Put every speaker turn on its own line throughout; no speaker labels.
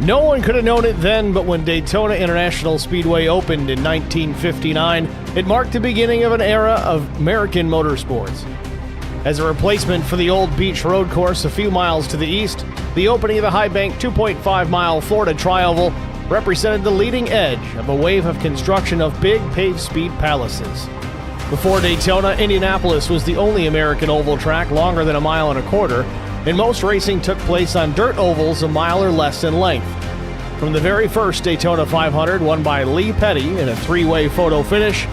No one could have known it then, but when Daytona International Speedway opened in 1959, it marked the beginning of an era of American motorsports. As a replacement for the old beach road course a few miles to the east, the opening of the high-bank 2.5-mile Florida Tri-Oval represented the leading edge of a wave of construction of big paved speed palaces. Before Daytona, Indianapolis was the only American oval track longer than 1.25 miles, and most racing took place on dirt ovals 1 mile or less in length. From the very first Daytona 500, won by Lee Petty in a 3-way photo finish,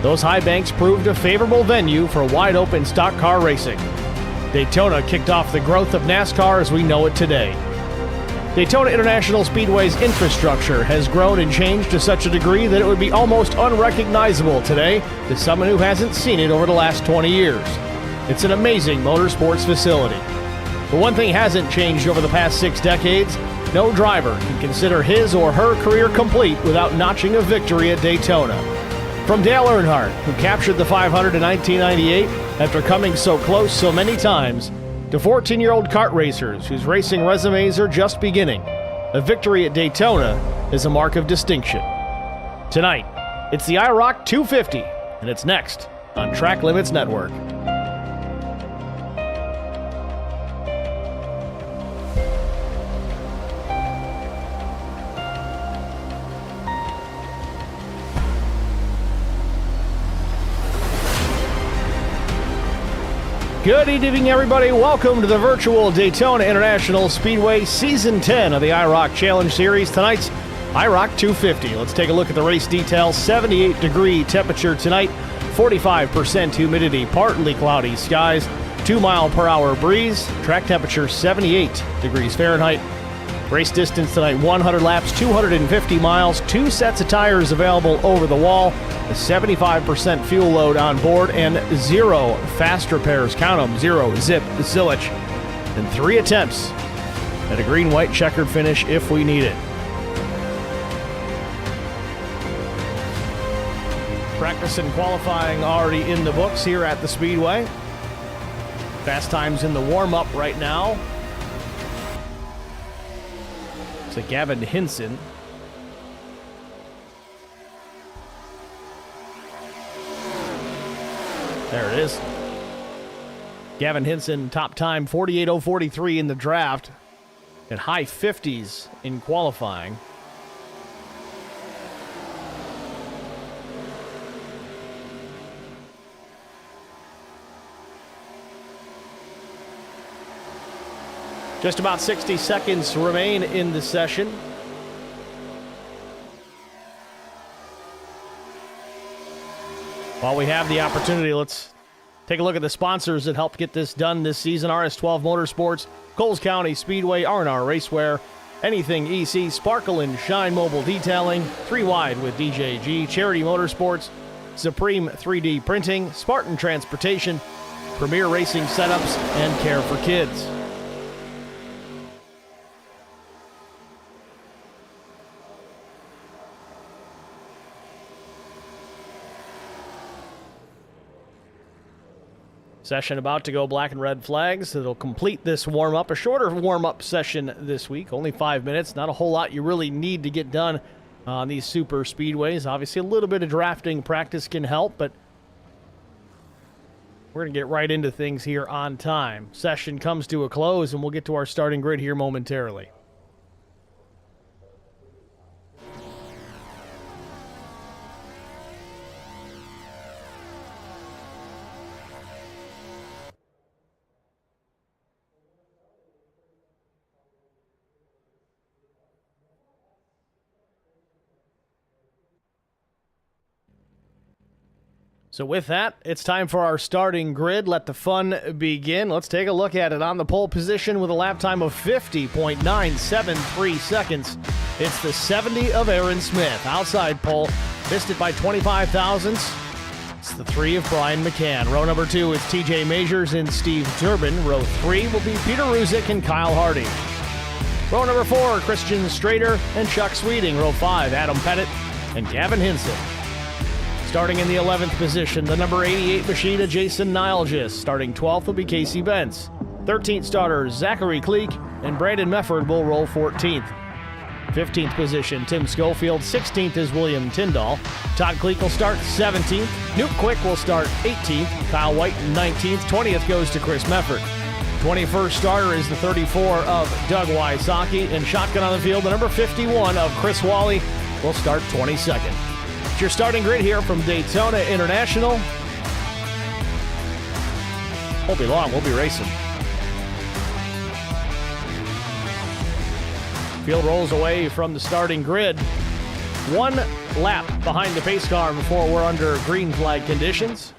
those high banks proved a favorable venue for wide-open stock car racing. Daytona kicked off the growth of NASCAR as we know it today. Daytona International Speedway's infrastructure has grown and changed to such a degree that it would be almost unrecognizable today to someone who hasn't seen it over the last 20 years. It's an amazing motorsports facility. But one thing hasn't changed over the past 6 decades. No driver can consider his or her career complete without notching a victory at Daytona. From Dale Earnhardt, who captured the 500 in 1998 after coming so close so many times, to 14-year-old kart racers whose racing resumes are just beginning, a victory at Daytona is a mark of distinction. Tonight, it's the IROC 250, and it's next on Track Limits Network. Good evening, everybody. Welcome to the virtual Daytona International Speedway Season 10 of the IROC Challenge Series. Tonight's IROC 250. Let's take a look at the race details. 78-degree temperature tonight, 45% humidity, partly cloudy skies, 2-mile-per-hour breeze, track temperature 78 degrees Fahrenheit. Race distance tonight, 100 laps, 250 miles, 2 sets of tires available over the wall, a 75% fuel load on board, and 0 fast repairs. Count them, 0 zip, zilch, and 3 attempts at a green-white checkered finish if we need it. Practice and qualifying already in the books here at the Speedway. Fast times in the warm-up right now. To Gavin Hinson. There it is. Gavin Hinson, top time 48.043 in the draft and high 50s in qualifying. Just about 60 seconds remain in the session. While we have the opportunity, let's take a look at the sponsors that helped get this done this season. RS12 Motorsports, Coles County Speedway, R&R Racewear, Anything EC, Sparkle and Shine Mobile Detailing, 3 Wide with DJG, Charity Motorsports, Supreme 3D Printing, Spartan Transportation, Premier Racing Setups, and Care for Kids. Session about to go black and red flags. It'll complete this warm-up. A shorter warm-up session this week, only 5 minutes. Not a whole lot you really need to get done on these super speedways. Obviously, a little bit of drafting practice can help, but we're going to get right into things here on time. Session comes to a close, and we'll get to our starting grid here momentarily. So with that, it's time for our starting grid. Let the fun begin. Let's take a look at it. On the pole position with a lap time of 50.973 seconds, it's the 70 of Aaron Smith. Outside pole, missed it by 25 thousandths. It's the 3 of Brian McCann. Row number 2 is TJ Majors and Steve Durbin. Row 3 will be Peter Ruzick and Kyle Hardy. Row number 4, Christian Strader and Chuck Sweeting. Row 5, Adam Pettit and Gavin Hinson. Starting in the 11th position, the number 88 machine of Jason Nilgis. Starting 12th will be Casey Bentz. 13th starters Zachary Cleek and Brandon Mefford will roll 14th. 15th position, Tim Schofield. 16th is William Tyndall. Todd Kleek will start 17th. Nuke Quick will start 18th. Kyle White 19th. 20th goes to Chris Meffert. 21st starter is the 34 of Doug Wysocki. And shotgun on the field, the number 51 of Chris Wally will start 22nd. It's your starting grid here from Daytona International. Won't be long, we'll be racing. Field rolls away from the starting grid. One lap behind the pace car before we're under green flag conditions.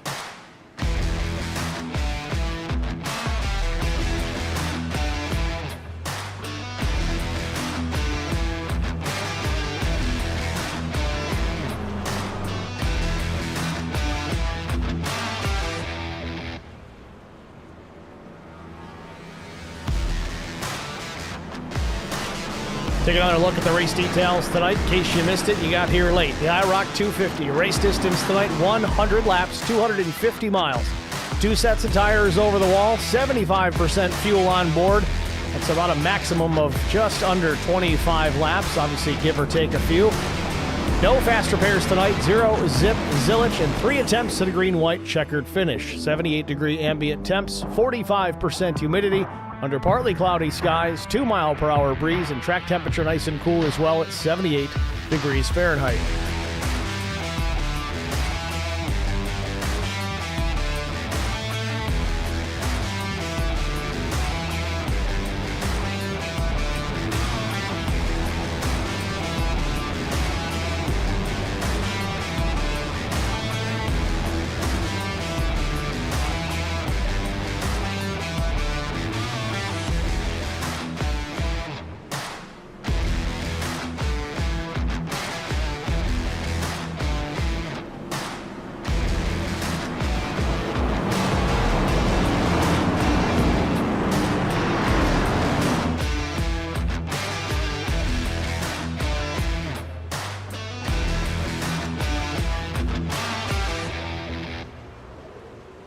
Take another look at the race details tonight. In case you missed it, you got here late. The IROC 250 race distance tonight, 100 laps, 250 miles. 2 sets of tires over the wall, 75% fuel on board. That's about a maximum of just under 25 laps, obviously give or take a few. No fast repairs tonight, 0 zip, zillage, and 3 attempts at a green-white checkered finish. 78-degree ambient temps, 45% humidity, under partly cloudy skies, 2-mile-per-hour breeze, and track temperature nice and cool as well at 78 degrees Fahrenheit.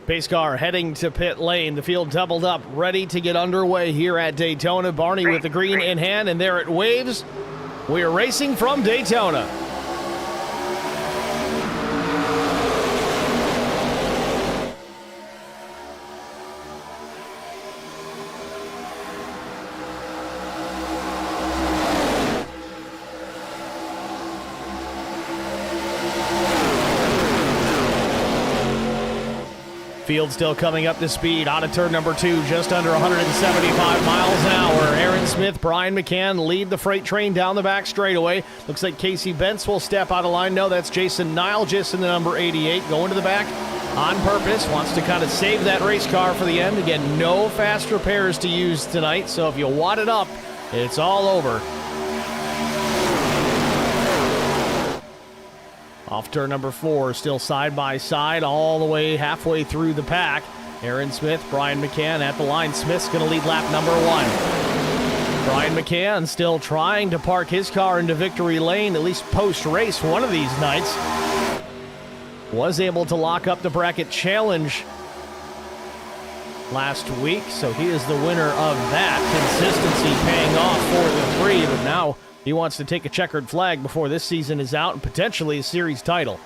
Pace car heading to pit lane. The field doubled up, ready to get underway here at Daytona. Barney with the green in hand, and there it waves. We are racing from Daytona. Field still coming up to speed out of turn number 2, just under 175 miles an hour. Aaron Smith, Brian McCann lead the freight train down the back straightaway. Looks like Casey Bentz will step out of line. No, that's Jason Nile just in the number 88, going to the back on purpose. Wants to kind of save that race car for the end. Again, no fast repairs to use tonight, so if you wad it up, it's all over. Off turn number 4, still side by side all the way halfway through the pack. Aaron Smith, Brian McCann at the line. Smith's going to lead lap number 1. Brian McCann still trying to park his car into victory lane, at least post-race one of these nights. Was able to lock up the bracket challenge last week, so he is the winner of that. Consistency paying off for the 3, but now he wants to take a checkered flag before this season is out and potentially a series title.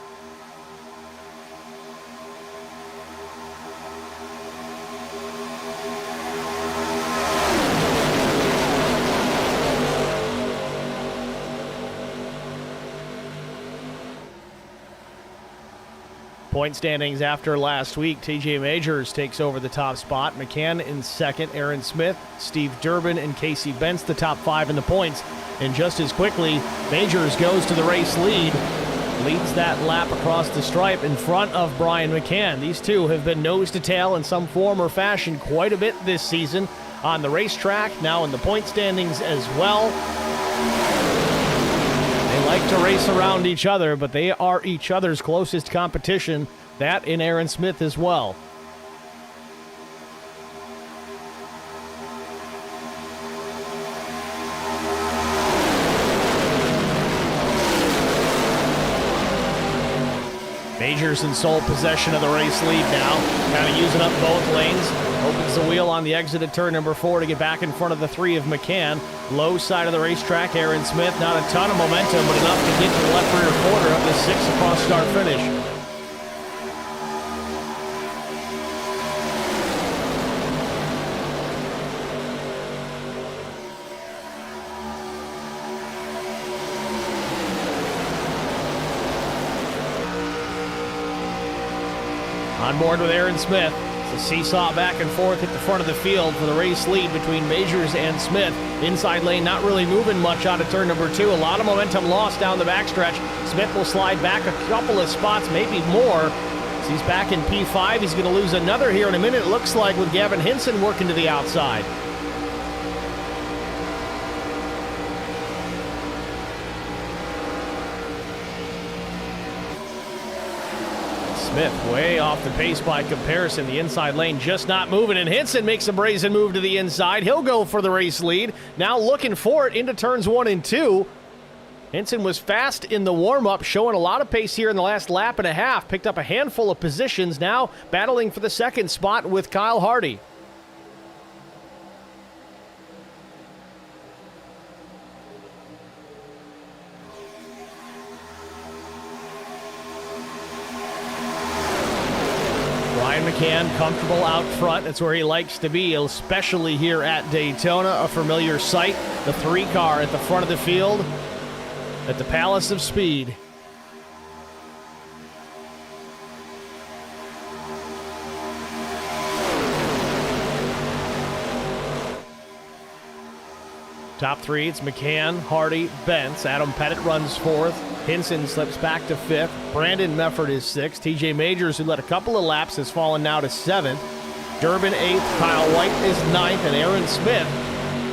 Point standings after last week, TJ Majors takes over the top spot. McCann in second, Aaron Smith, Steve Durbin, and Casey Bentz the top 5 in the points. And just as quickly, Majors goes to the race lead, leads that lap across the stripe in front of Brian McCann. These two have been nose to tail in some form or fashion quite a bit this season on the racetrack, now in the point standings as well. They like to race around each other, but they are each other's closest competition, that in Aaron Smith as well. Majors in sole possession of the race lead now. Kind of using up both lanes. Opens the wheel on the exit of turn number 4 to get back in front of the 3 of McCann. Low side of the racetrack, Aaron Smith. Not a ton of momentum, but enough to get to the left rear quarter of the 6 across start finish. On board with Aaron Smith. It's a seesaw back and forth at the front of the field for the race lead between Majors and Smith. Inside lane not really moving much out of turn number 2. A lot of momentum lost down the backstretch. Smith will slide back a couple of spots, maybe more. As he's back in P5. He's going to lose another here in a minute, it looks like, with Gavin Hinson working to the outside. Smith way off the pace by comparison. The inside lane just not moving, and Hinson makes a brazen move to the inside. He'll go for the race lead. Now looking for it into turns 1 and 2. Hinson was fast in the warm-up, showing a lot of pace here in the last lap and a half. Picked up a handful of positions, now battling for the second spot with Kyle Hardy. McCann comfortable out front. That's where he likes to be, especially here at Daytona. A familiar sight. The 3 car at the front of the field at the Palace of Speed. Top 3, it's McCann, Hardy, Bentz. Adam Pettit runs 4th. Hinson slips back to 5th. Brandon Mefford is 6th. TJ Majors, who led a couple of laps, has fallen now to 7th. Durbin 8th. Kyle White is 9th. And Aaron Smith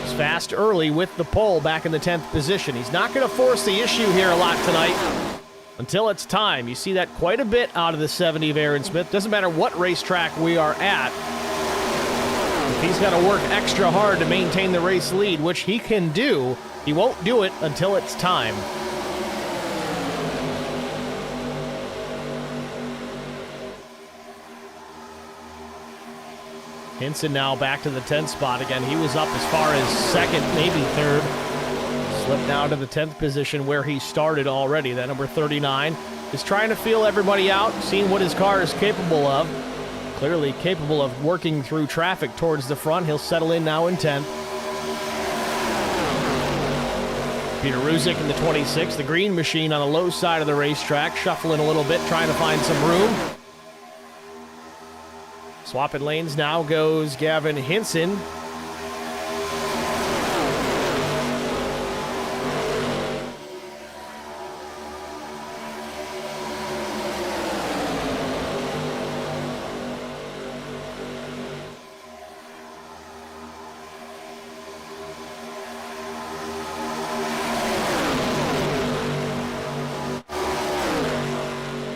is fast early with the pole back in the 10th position. He's not going to force the issue here a lot tonight until it's time. You see that quite a bit out of the 70 of Aaron Smith. Doesn't matter what racetrack we are at. If he's got to work extra hard to maintain the race lead, which he can do, he won't do it until it's time. Hinson now back to the 10th spot again. He was up as far as 2nd, maybe 3rd. Slipped now to the 10th position where he started already. That number 39 is trying to feel everybody out, seeing what his car is capable of. Clearly capable of working through traffic towards the front. He'll settle in now in 10th. Peter Ruzick in the 26th. The green machine on the low side of the racetrack, shuffling a little bit, trying to find some room. Swapping lanes now goes Gavin Hinson.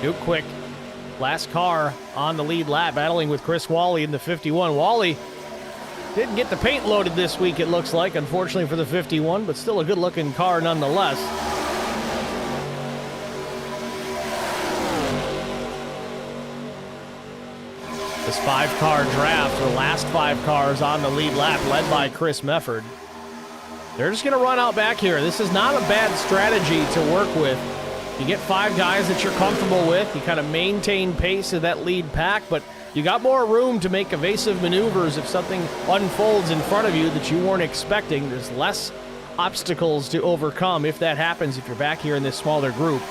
Duke Quick, last car on the lead lap, battling with Chris Wally in the 51. Wally didn't get the paint loaded this week, it looks like, unfortunately for the 51, but still a good-looking car nonetheless. This 5-car draft, the last 5 cars on the lead lap, led by Chris Mefford. They're just going to run out back here. This is not a bad strategy to work with. You get 5 guys that you're comfortable with. You kind of maintain pace of that lead pack, but you got more room to make evasive maneuvers if something unfolds in front of you that you weren't expecting. There's less obstacles to overcome if that happens, if you're back here in this smaller group.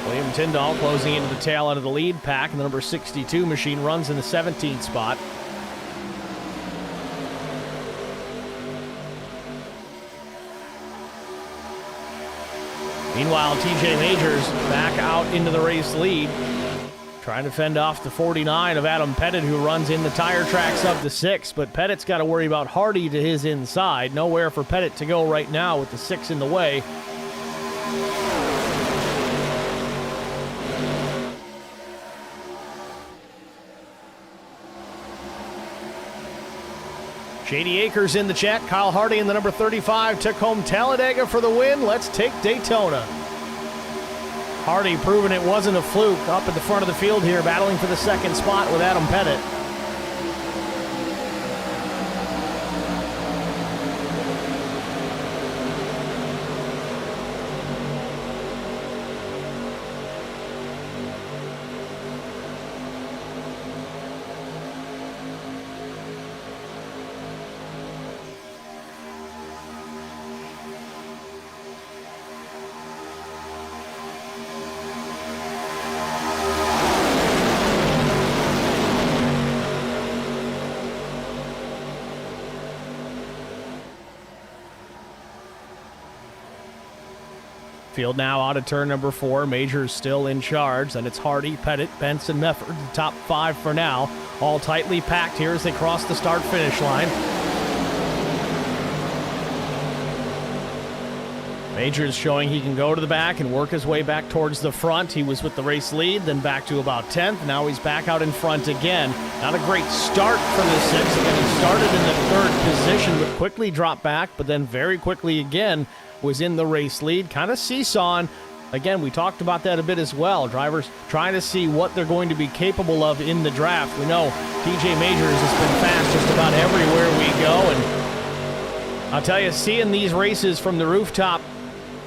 William Tyndall closing into the tail end of the lead pack, and the number 62 machine runs in the 17th spot. Meanwhile, TJ Majors back out into the race lead, trying to fend off the 49 of Adam Pettit, who runs in the tire tracks up to 6, but Pettit's got to worry about Hardy to his inside. Nowhere for Pettit to go right now with the 6 in the way. Shady Acres in the check. Kyle Hardy in the number 35 took home Talladega for the win. Let's take Daytona. Hardy proving it wasn't a fluke up at the front of the field here, battling for the second spot with Adam Pettit. Field now out of turn number 4. Majors still in charge. Then it's Hardy, Pettit, Benson, Mefford. The top 5 for now. All tightly packed here as they cross the start-finish line. Majors showing he can go to the back and work his way back towards the front. He was with the race lead, then back to about 10th. Now he's back out in front again. Not a great start for the 6. Again, he started in the 3rd position, but quickly dropped back, but then very quickly again was in the race lead, kind of seesawing. Again, we talked about that a bit as well. Drivers trying to see what they're going to be capable of in the draft. We know TJ Majors has been fast just about everywhere we go, and I'll tell you, seeing these races from the rooftop,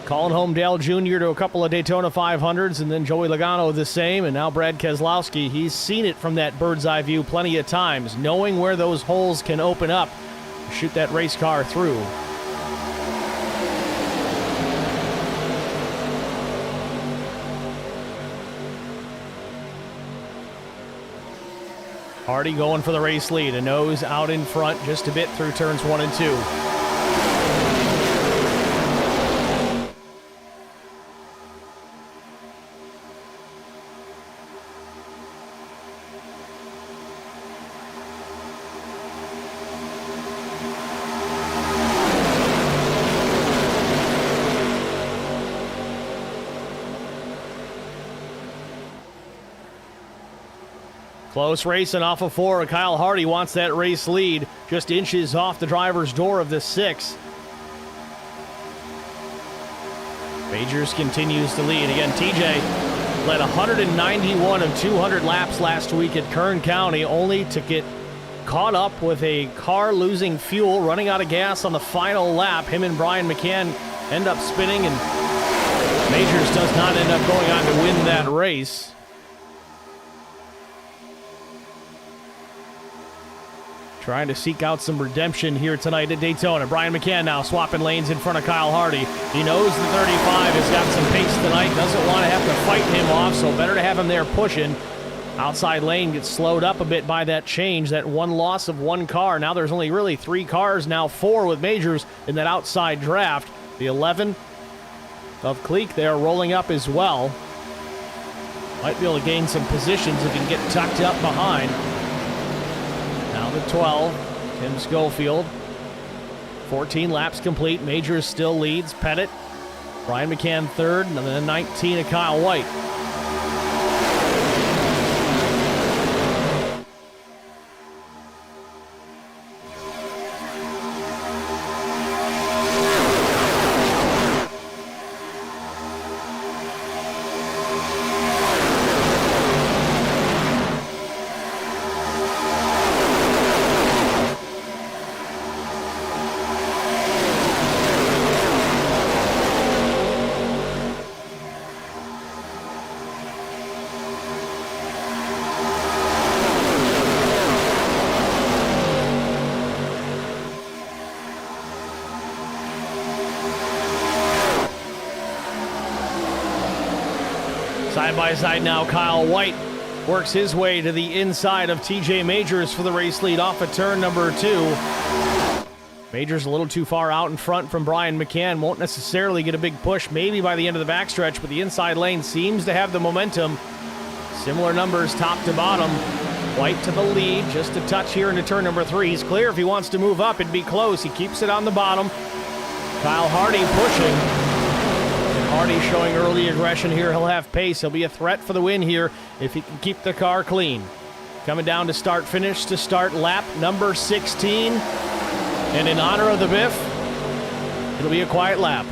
calling home Dale Jr. to a couple of Daytona 500s, and then Joey Logano the same, and now Brad Keselowski, he's seen it from that bird's eye view plenty of times, knowing where those holes can open up, shoot that race car through. Hardy going for the race lead, a nose out in front just a bit through turns 1 and 2. Close racing off of 4. Kyle Hardy wants that race lead, just inches off the driver's door of the 6. Majors continues to lead. Again, TJ led 191 of 200 laps last week at Kern County, only to get caught up with a car losing fuel, running out of gas on the final lap. Him and Brian McCann end up spinning, and Majors does not end up going on to win that race. Trying to seek out some redemption here tonight at Daytona. Brian McCann now swapping lanes in front of Kyle Hardy. He knows the 35 has got some pace tonight, doesn't want to have to fight him off, so better to have him there pushing. Outside lane gets slowed up a bit by that change, that one loss of one car. Now there's only really 3 cars, now 4 with Majors in that outside draft. The 11 of Cleek there rolling up as well. Might be able to gain some positions if he can get tucked up behind. Now the 12, Tim Schofield. 14 laps complete. Majors still leads. Pettit, Brian McCann 3rd, and then 19 of Kyle White. Side by side now, Kyle White works his way to the inside of TJ Majors for the race lead off of turn number 2. Majors a little too far out in front from Brian McCann. Won't necessarily get a big push maybe by the end of the backstretch, but the inside lane seems to have the momentum. Similar numbers top to bottom. White to the lead, just a touch here into turn number 3. He's clear if he wants to move up. It'd be close. He keeps it on the bottom. Kyle Hardy pushing. Hardy showing early aggression here. He'll have pace. He'll be a threat for the win here if he can keep the car clean. Coming down to start-finish to start lap number 16. And in honor of the Biff, it'll be a quiet lap.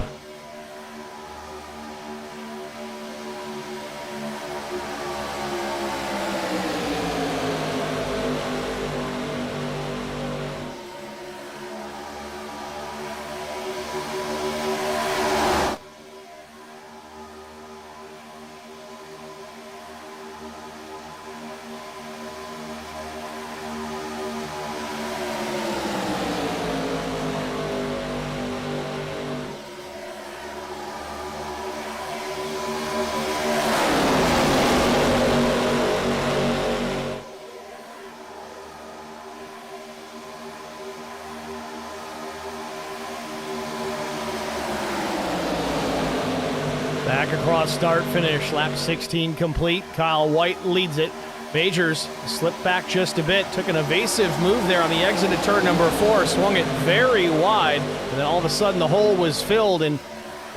draw start finish. Lap 16 complete. Kyle White leads it. Majors slipped back just a bit, took an evasive move there on the exit of turn number 4, swung it very wide, and then all of a sudden the hole was filled in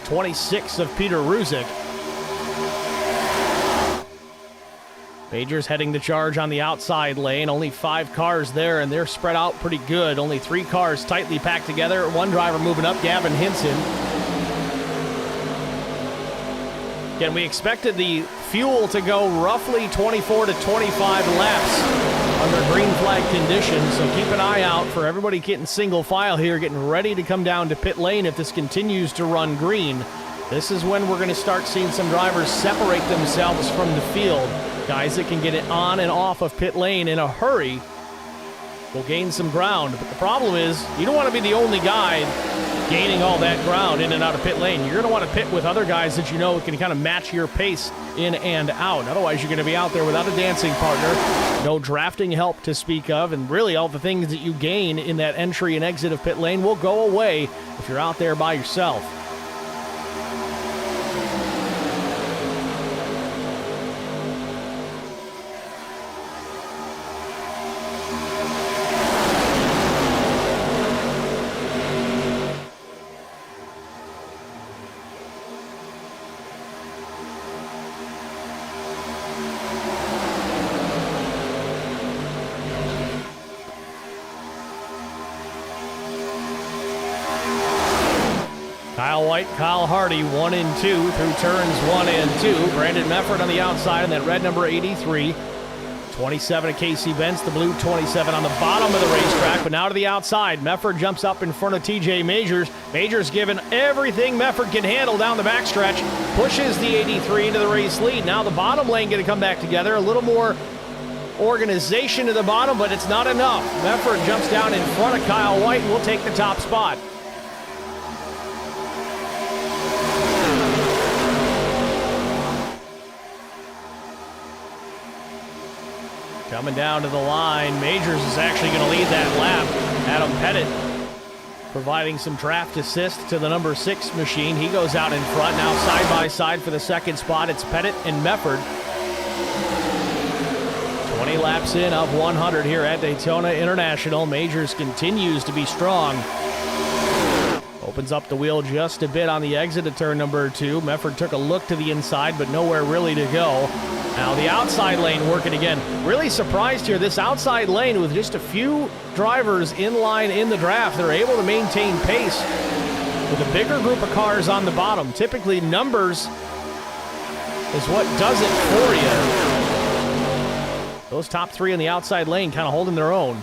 26 of Peter Ruzick. Majors heading the charge on the outside lane. Only 5 cars there, and they're spread out pretty good. Only 3 cars tightly packed together. One driver moving up, Gavin Hinson. Again, we expected the fuel to go roughly 24 to 25 laps under green flag conditions, so keep an eye out for everybody getting single file here, getting ready to come down to pit lane if this continues to run green. This is when we're going to start seeing some drivers separate themselves from the field. Guys that can get it on and off of pit lane in a hurry will gain some ground. But the problem is, you don't want to be the only guy gaining all that ground in and out of pit lane. You're going to want to pit with other guys that you know can kind of match your pace in and out. Otherwise, you're going to be out there without a dancing partner, no drafting help to speak of, and really all the things that you gain in that entry and exit of pit lane will go away if you're out there by yourself. Kyle White, Kyle Hardy, 1 and 2 through turns 1 and 2. Brandon Mefford on the outside in that red number 83. 27 of Casey Bentz, the blue 27 on the bottom of the racetrack, but now to the outside. Mefford jumps up in front of TJ Majors. Majors giving everything Mefford can handle down the backstretch, pushes the 83 into the race lead. Now the bottom lane going to come back together. A little more organization to the bottom, but it's not enough. Mefford jumps down in front of Kyle White and will take the top spot. Coming down to the line, Majors is actually going to lead that lap. Adam Pettit providing some draft assist to the number 6 machine. He goes out in front, now side by side for the second spot. It's Pettit and Mefford. 20 laps in of 100 here at Daytona International. Majors continues to be strong. Opens up the wheel just a bit on the exit of turn number 2. Mefford took a look to the inside, but nowhere really to go. Now the outside lane working again. Really surprised here. This outside lane with just a few drivers in line in the draft, they're able to maintain pace with a bigger group of cars on the bottom. Typically numbers is what does it for you. Those top 3 in the outside lane kind of holding their own.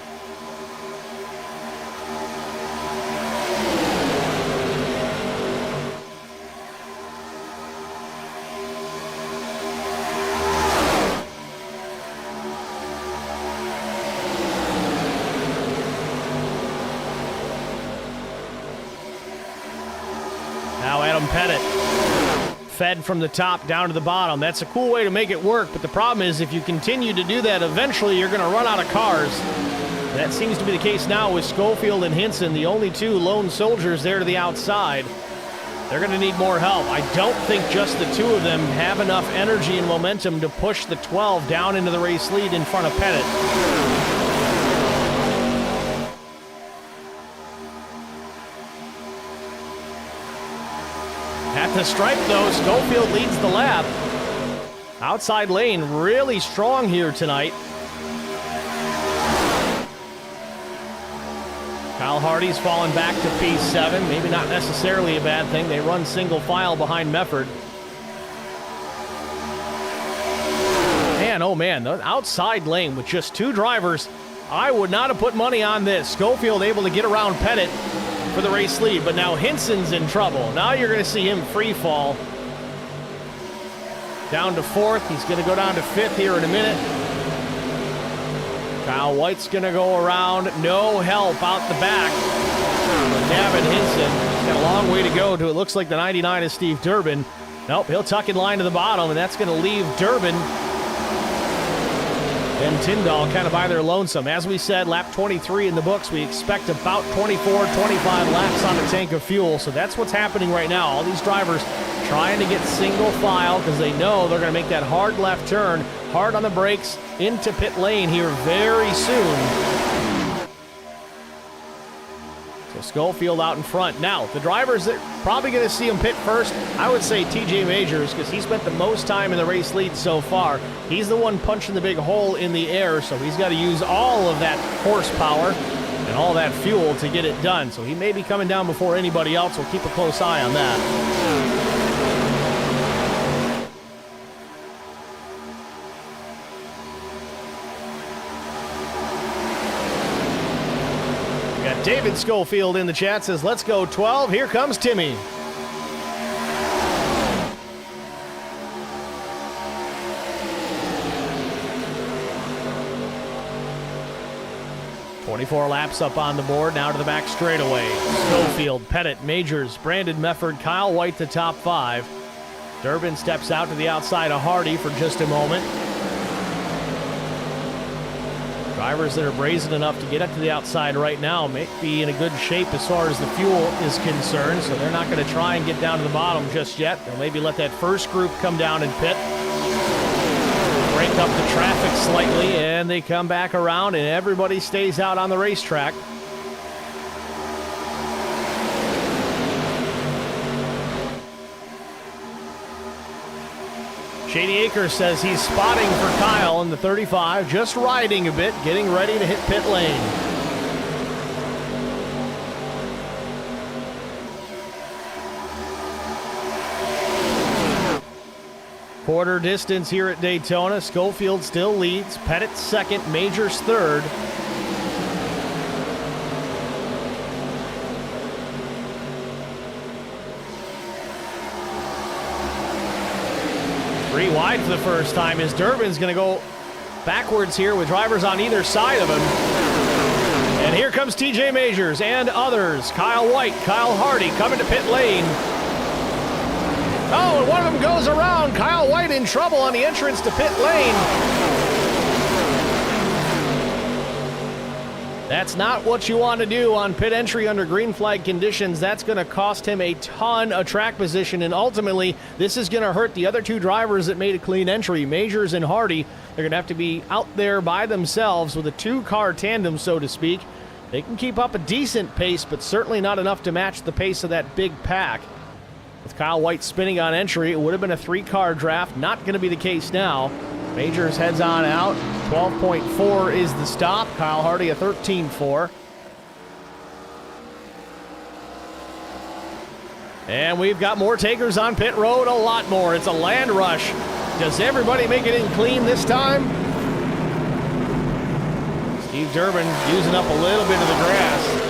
Now Adam Pettit fed from the top down to the bottom. That's a cool way to make it work, but the problem is if you continue to do that, eventually you're going to run out of cars. That seems to be the case now with Schofield and Hinson, the only 2 lone soldiers there to the outside. They're going to need more help. I don't think just the 2 of them have enough energy and momentum to push the 12 down into the race lead in front of Pettit. At the stripe, though, Schofield leads the lap. Outside lane really strong here tonight. Kyle Hardy's fallen back to P7. Maybe not necessarily a bad thing. They run single file behind Mefford. Man, oh man, the outside lane with just 2 drivers. I would not have put money on this. Schofield able to get around Pettit for the race lead, but now Hinson's in trouble. Now you're going to see him free fall. Down to 4th. He's going to go down to 5th here in a minute. Kyle White's going to go around. No help out the back. Gavin Hinson. He's got a long way to go to it looks like the 99 is Steve Durbin. Nope, he'll tuck in line to the bottom, and that's going to leave Durbin and Tyndall kind of by their lonesome. As we said, lap 23 in the books. We expect about 24, 25 laps on the tank of fuel. So that's what's happening right now. All these drivers trying to get single file because they know they're going to make that hard left turn, hard on the brakes, into pit lane here very soon. So Schofield out in front. Now, the drivers that are probably going to see him pit first, I would say TJ Majors, because he spent the most time in the race lead so far. He's the one punching the big hole in the air, so he's got to use all of that horsepower and all that fuel to get it done. So he may be coming down before anybody else. We'll keep a close eye on that. David Schofield in the chat says, let's go 12. Here comes Timmy. "24 laps up on the board, now to the back straightaway. Schofield, Pettit, Majors, Brandon Mefford, Kyle White, the top 5. Durbin steps out to the outside of Hardy for just a moment. Drivers that are brazen enough to get up to the outside right now may be in a good shape as far as the fuel is concerned, so they're not going to try and get down to the bottom just yet. They'll maybe let that first group come down and pit, break up the traffic slightly, and they come back around, and everybody stays out on the racetrack. Shady Acres says he's spotting for Kyle in the 35, just riding a bit, getting ready to hit pit lane. Quarter distance here at Daytona. Schofield still leads. Pettit second, Majors third. Three wide for the first time as Durbin's going to go backwards here with drivers on either side of him. And here comes TJ Majors and others. Kyle White, Kyle Hardy coming to pit lane. Oh, and one of them goes around. Kyle White in trouble on the entrance to pit lane. That's not what you want to do on pit entry under green flag conditions. That's going to cost him a ton of track position, and ultimately, this is going to hurt the other two drivers that made a clean entry, Majors and Hardy. They're going to have to be out there by themselves with a two-car tandem, so to speak. They can keep up a decent pace, but certainly not enough to match the pace of that big pack. With Kyle White spinning on entry, it would have been a three-car draft. Not going to be the case now. Majors heads on out. 12.4 is the stop. Kyle Hardy a 13.4. And we've got more takers on pit road, a lot more. It's a land rush. Does everybody make it in clean this time? Steve Durbin using up a little bit of the grass.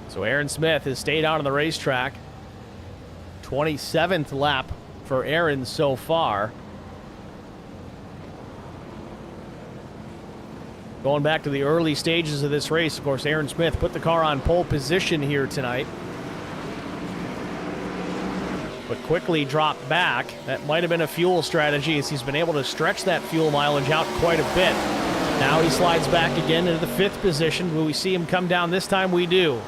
So Aaron Smith has stayed out on the racetrack. 27th lap for Aaron so far. Going back to the early stages of this race, of course, Aaron Smith put the car on pole position here tonight, but quickly dropped back. That might have been a fuel strategy, as he's been able to stretch that fuel mileage out quite a bit. Now he slides back again into the 5th position. Will we see him come down this time? We do.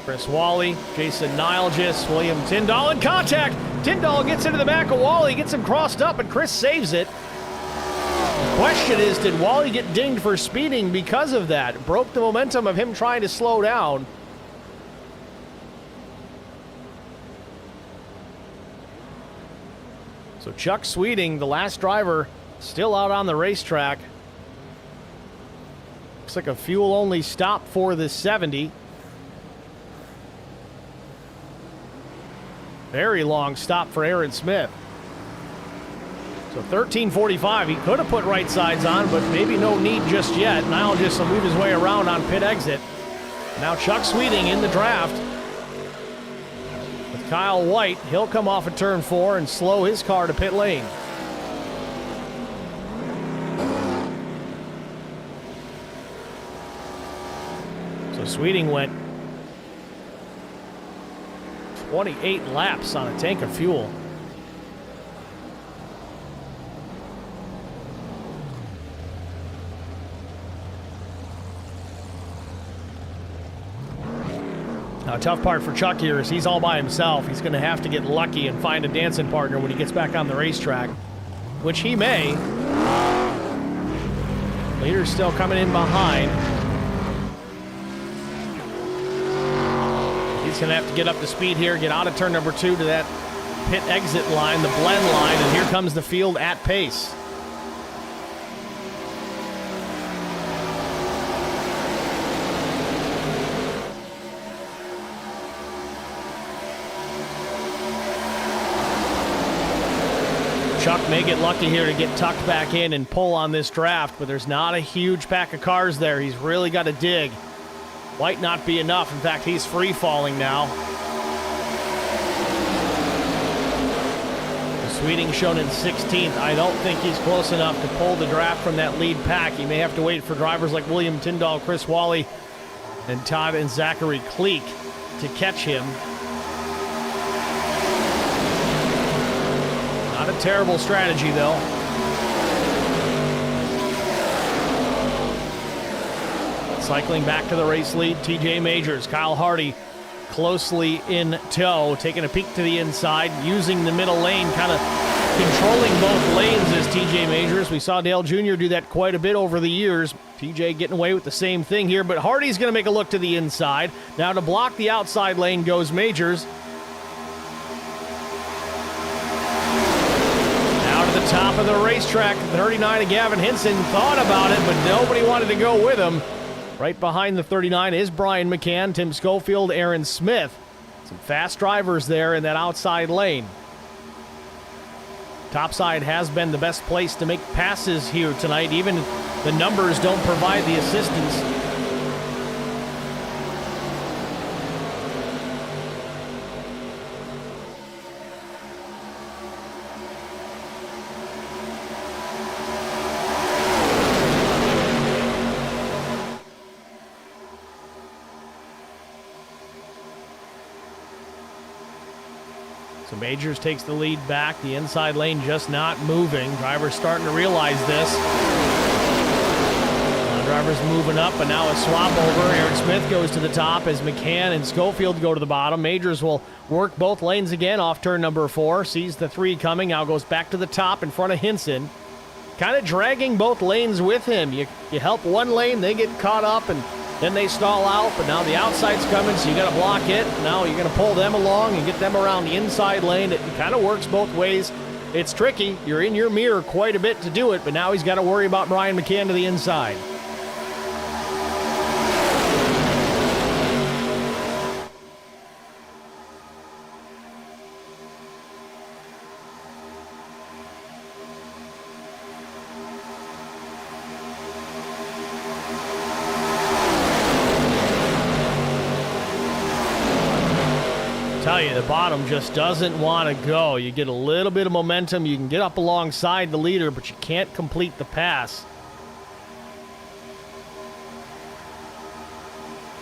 Chris Wally, Jason Nilgis, William Tyndall in contact. Tyndall gets into the back of Wally, gets him crossed up, and Chris saves it. The question is, did Wally get dinged for speeding because of that? It broke the momentum of him trying to slow down. So Chuck Sweeting, the last driver, still out on the racetrack. Looks like a fuel-only stop for the 70. Very long stop for Aaron Smith. So 13:45, he could have put right sides on, but maybe no need just yet. Now just will move his way around on pit exit. Now Chuck Sweeting in the draft. With Kyle White, he'll come off at turn 4 and slow his car to pit lane. So Sweeting went 28 laps on a tank of fuel. Tough part for Chuck here is he's all by himself. He's going to have to get lucky and find a dancing partner when he gets back on the racetrack, which he may. Leader's still coming in behind. He's going to have to get up to speed here, get out of turn number 2 to that pit exit line, the blend line, and here comes the field at pace. Chuck may get lucky here to get tucked back in and pull on this draft, but there's not a huge pack of cars there. He's really got to dig. Might not be enough. In fact, he's free falling now. The Sweeting shown in 16th. I don't think he's close enough to pull the draft from that lead pack. He may have to wait for drivers like William Tyndall, Chris Wally, and Todd and Zachary Cleek to catch him. Not a terrible strategy, though. Cycling back to the race lead, TJ Majors, Kyle Hardy closely in tow, taking a peek to the inside, using the middle lane, kind of controlling both lanes as TJ Majors. We saw Dale Jr. do that quite a bit over the years. TJ getting away with the same thing here, but Hardy's going to make a look to the inside. Now to block the outside lane goes Majors. The top of the racetrack, 39 of Gavin Hinson thought about it, but nobody wanted to go with him. Right behind the 39 is Brian McCann, Tim Schofield, Aaron Smith. Some fast drivers there in that outside lane. Topside has been the best place to make passes here tonight. Even the numbers don't provide the assistance. So Majors takes the lead back. The inside lane just not moving. Drivers starting to realize this. Drivers moving up, but now a swap over. Aaron Smith goes to the top as McCann and Schofield go to the bottom. Majors will work both lanes again off turn number 4. Sees the 3 coming. Now goes back to the top in front of Hinson. Kind of dragging both lanes with him. You help one lane, they get caught up, and then they stall out, but now the outside's coming, so you got to block it. Now you're going to pull them along and get them around the inside lane. It kind of works both ways. It's tricky. You're in your mirror quite a bit to do it, but now he's got to worry about Brian McCann to the inside. Tell you, the bottom just doesn't want to go. You get a little bit of momentum, you can get up alongside the leader, but you can't complete the pass.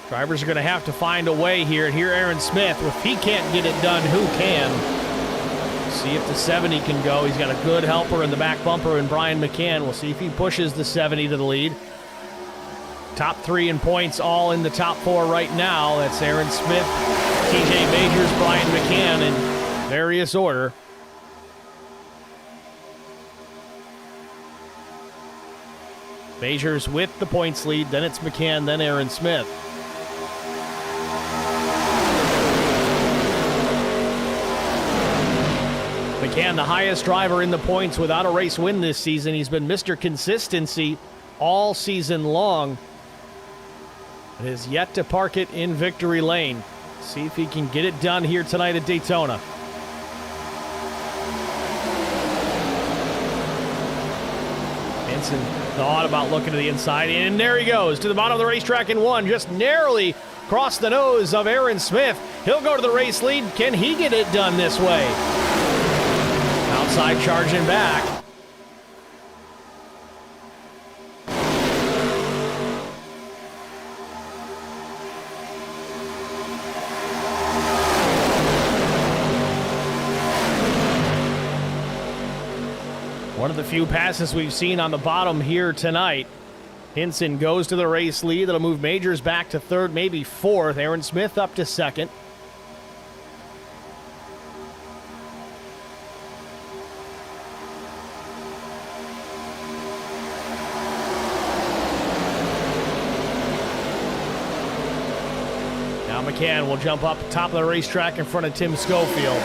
Drivers are going to have to find a way here. And here Aaron Smith, if he can't get it done, who can? See if the 70 can go. He's got a good helper in the back bumper in Brian McCann. We'll see if he pushes the 70 to the lead. Top 3 in points, all in the top 4 right now. That's Aaron Smith, TJ Majors, Brian McCann in various order. Majors with the points lead, then it's McCann, then Aaron Smith. McCann, the highest driver in the points without a race win this season. He's been Mr. Consistency all season long. It has yet to park it in victory lane. See if he can get it done here tonight at Daytona. Hinson thought about looking to the inside, and there he goes to the bottom of the racetrack in 1. Just narrowly crossed the nose of Aaron Smith. He'll go to the race lead. Can he get it done this way? Outside charging back. One of the few passes we've seen on the bottom here tonight. Hinson goes to the race lead. That'll move Majors back to third, maybe fourth. Aaron Smith up to second. Now McCann will jump up top of the racetrack in front of Tim Schofield.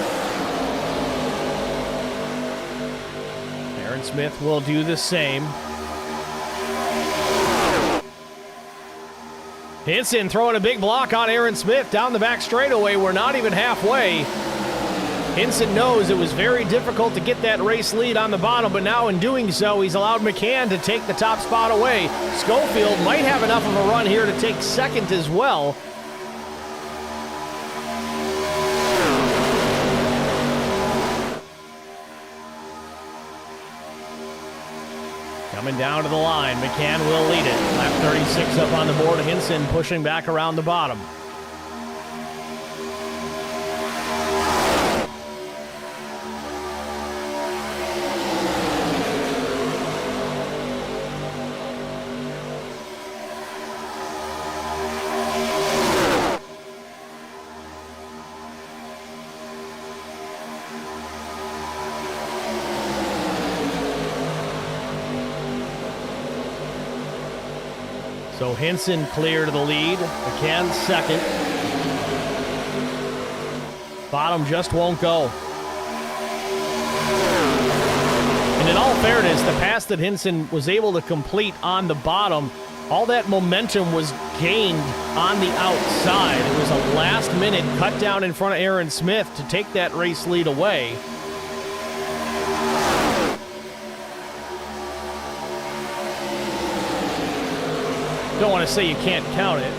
Aaron Smith will do the same. Hinson throwing a big block on Aaron Smith down the back straightaway. We're not even halfway. Hinson knows it was very difficult to get that race lead on the bottom, but now in doing so, he's allowed McCann to take the top spot away. Schofield might have enough of a run here to take second as well. Coming down to the line, McCann will lead it. Lap 36 up on the board. Hinson pushing back around the bottom. So Hinson clear to the lead. McCann second. Bottom just won't go. And in all fairness, the pass that Hinson was able to complete on the bottom, all that momentum was gained on the outside. It was a last-minute cut down in front of Aaron Smith to take that race lead away. Don't want to say you can't count it.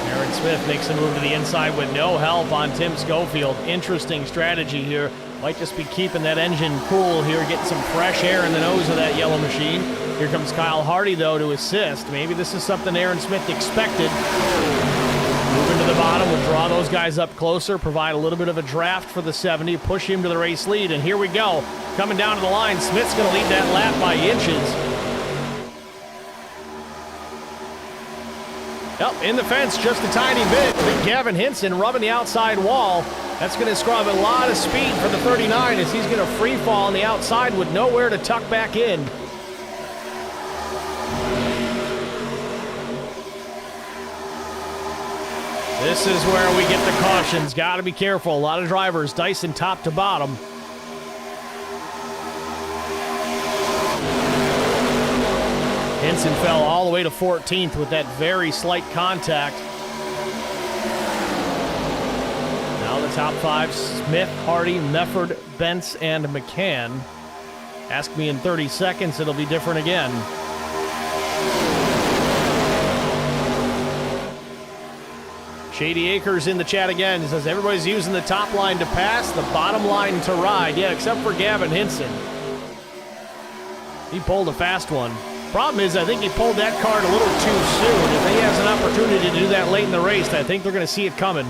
Aaron Smith makes a move to the inside with no help on Tim Schofield. Interesting strategy here. Might just be keeping that engine cool here, getting some fresh air in the nose of that yellow machine. Here comes Kyle Hardy, though, to assist. Maybe this is something Aaron Smith expected. Moving to the bottom, we'll draw those guys up closer, provide a little bit of a draft for the 70, push him to the race lead, and here we go. Coming down to the line, Smith's going to lead that lap by inches. Yep, in the fence just a tiny bit. Big Gavin Hinson rubbing the outside wall. That's going to scrub a lot of speed for the 39 as he's going to free fall on the outside with nowhere to tuck back in. This is where we get the cautions. Got to be careful. A lot of drivers dicing top to bottom. Hinson fell all the way to 14th with that very slight contact. Now the top five, Smith, Hardy, Mefford, Bentz, and McCann. Ask me in 30 seconds, it'll be different again. Shady Acres in the chat again. He says everybody's using the top line to pass, the bottom line to ride. Yeah, except for Gavin Hinson. He pulled a fast one. Problem is, I think he pulled that card a little too soon. If he has an opportunity to do that late in the race, I think they're going to see it coming.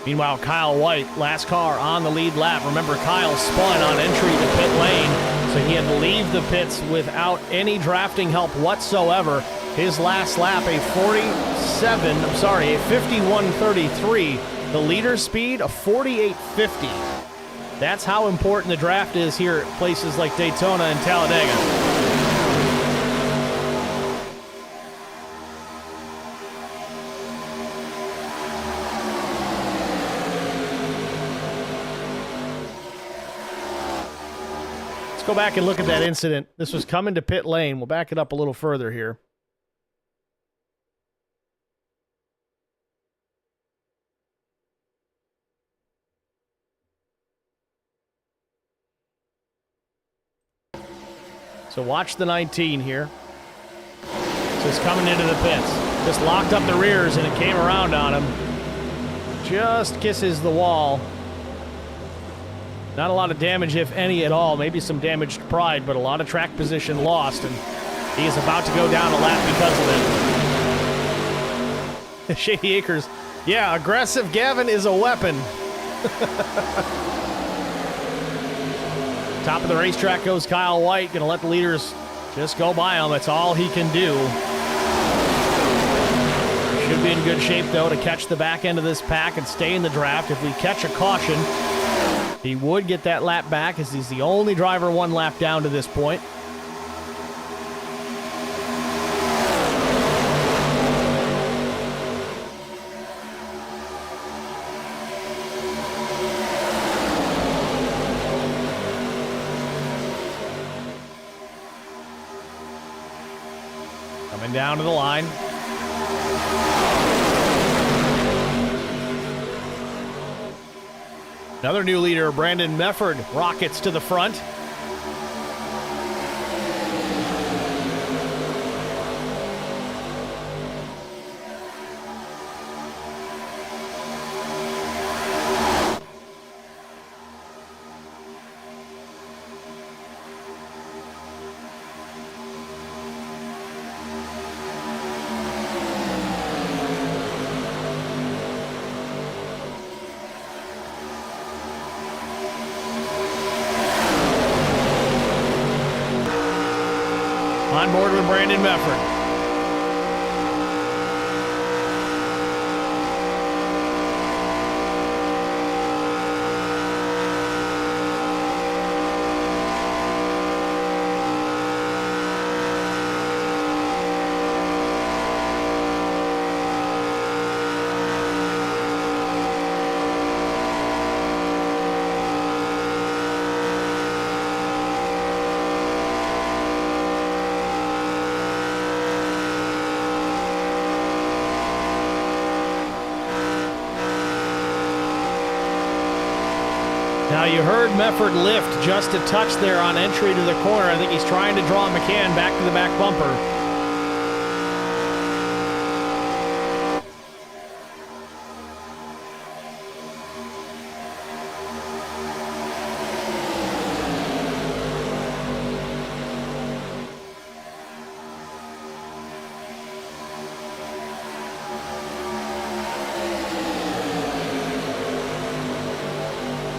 Meanwhile, Kyle White, last car on the lead lap. Remember, Kyle spun on entry to pit lane. So he had to leave the pits without any drafting help whatsoever. His last lap, a 51.33. The leader speed, a 48.50. That's how important the draft is here at places like Daytona and Talladega. Go back and look at that incident. This was coming to pit lane. We'll back it up a little further here. So watch the 19 here. Just coming into the pits. Just locked up the rears and it came around on him. Just kisses the wall. Not a lot of damage, if any at all. Maybe some damaged pride, but a lot of track position lost. And He is about to go down a lap because of it. Shady Acres. Yeah, aggressive Gavin is a weapon. Top of the racetrack goes Kyle White. Going to let the leaders just go by him. That's all he can do. Should be in good shape, though, to catch the back end of this pack and stay in the draft. If we catch a caution, he would get that lap back, as he's the only driver one lap down to this point. Coming down to the line. Another new leader, Brandon Mefford, rockets to the front. On board with Brandon Mefford. Now, you heard Mefford lift just a touch there on entry to the corner. I think he's trying to draw McCann back to the back bumper.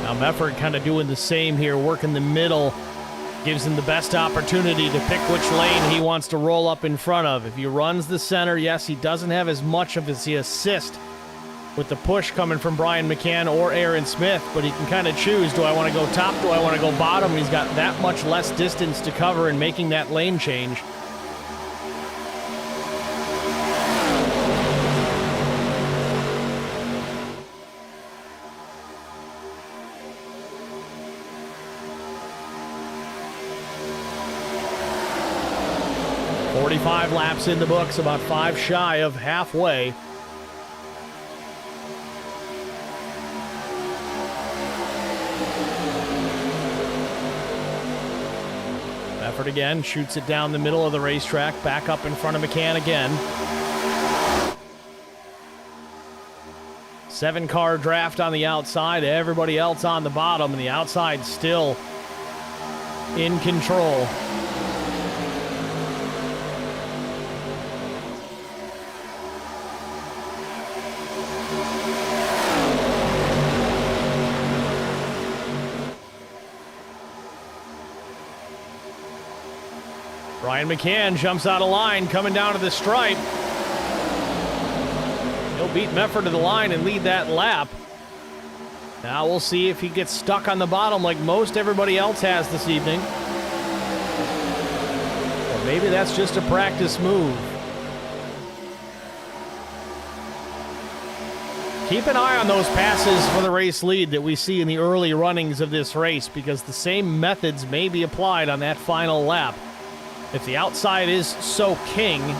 Now Mefford kind of doing the same here, working the middle, gives him the best opportunity to pick which lane he wants to roll up in front of. If he runs the center, yes, he doesn't have as much of the assist with the push coming from Brian McCann or Aaron Smith, but he can kind of choose, do I want to go top, do I want to go bottom? He's got that much less distance to cover in making that lane change. "45 laps in the books, about 5 shy of halfway. Mefford again, shoots it down the middle of the racetrack, back up in front of McCann again. 7-car draft on the outside, everybody else on the bottom, and the outside still in control. Brian McCann jumps out of line, coming down to the stripe. He'll beat Mefford to the line and lead that lap. Now we'll see if he gets stuck on the bottom like most everybody else has this evening. Or maybe that's just a practice move. Keep an eye on those passes for the race lead that we see in the early runnings of this race, because the same methods may be applied on that final lap. If the outside is so king, and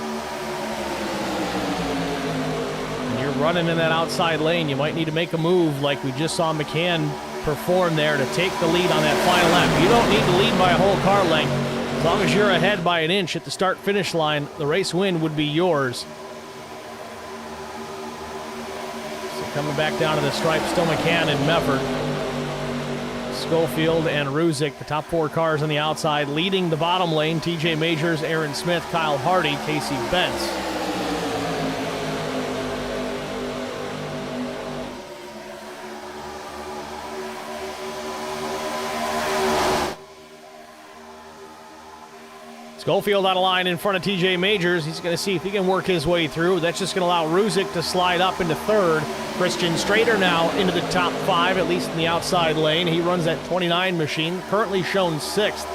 you're running in that outside lane, you might need to make a move like we just saw McCann perform there to take the lead on that final lap. You don't need to lead by a whole car length. As long as you're ahead by an inch at the start-finish line, the race win would be yours. So coming back down to the stripe, still McCann and Mefford. Schofield, and Ruzick. The top 4 cars on the outside. Leading the bottom lane, TJ Majors, Aaron Smith, Kyle Hardy, Casey Bentz. Schofield out of line in front of TJ Majors. He's going to see if he can work his way through. That's just going to allow Ruzick to slide up into third. Christian Strader now into the top 5, at least in the outside lane. He runs that 29 machine, currently shown 6th.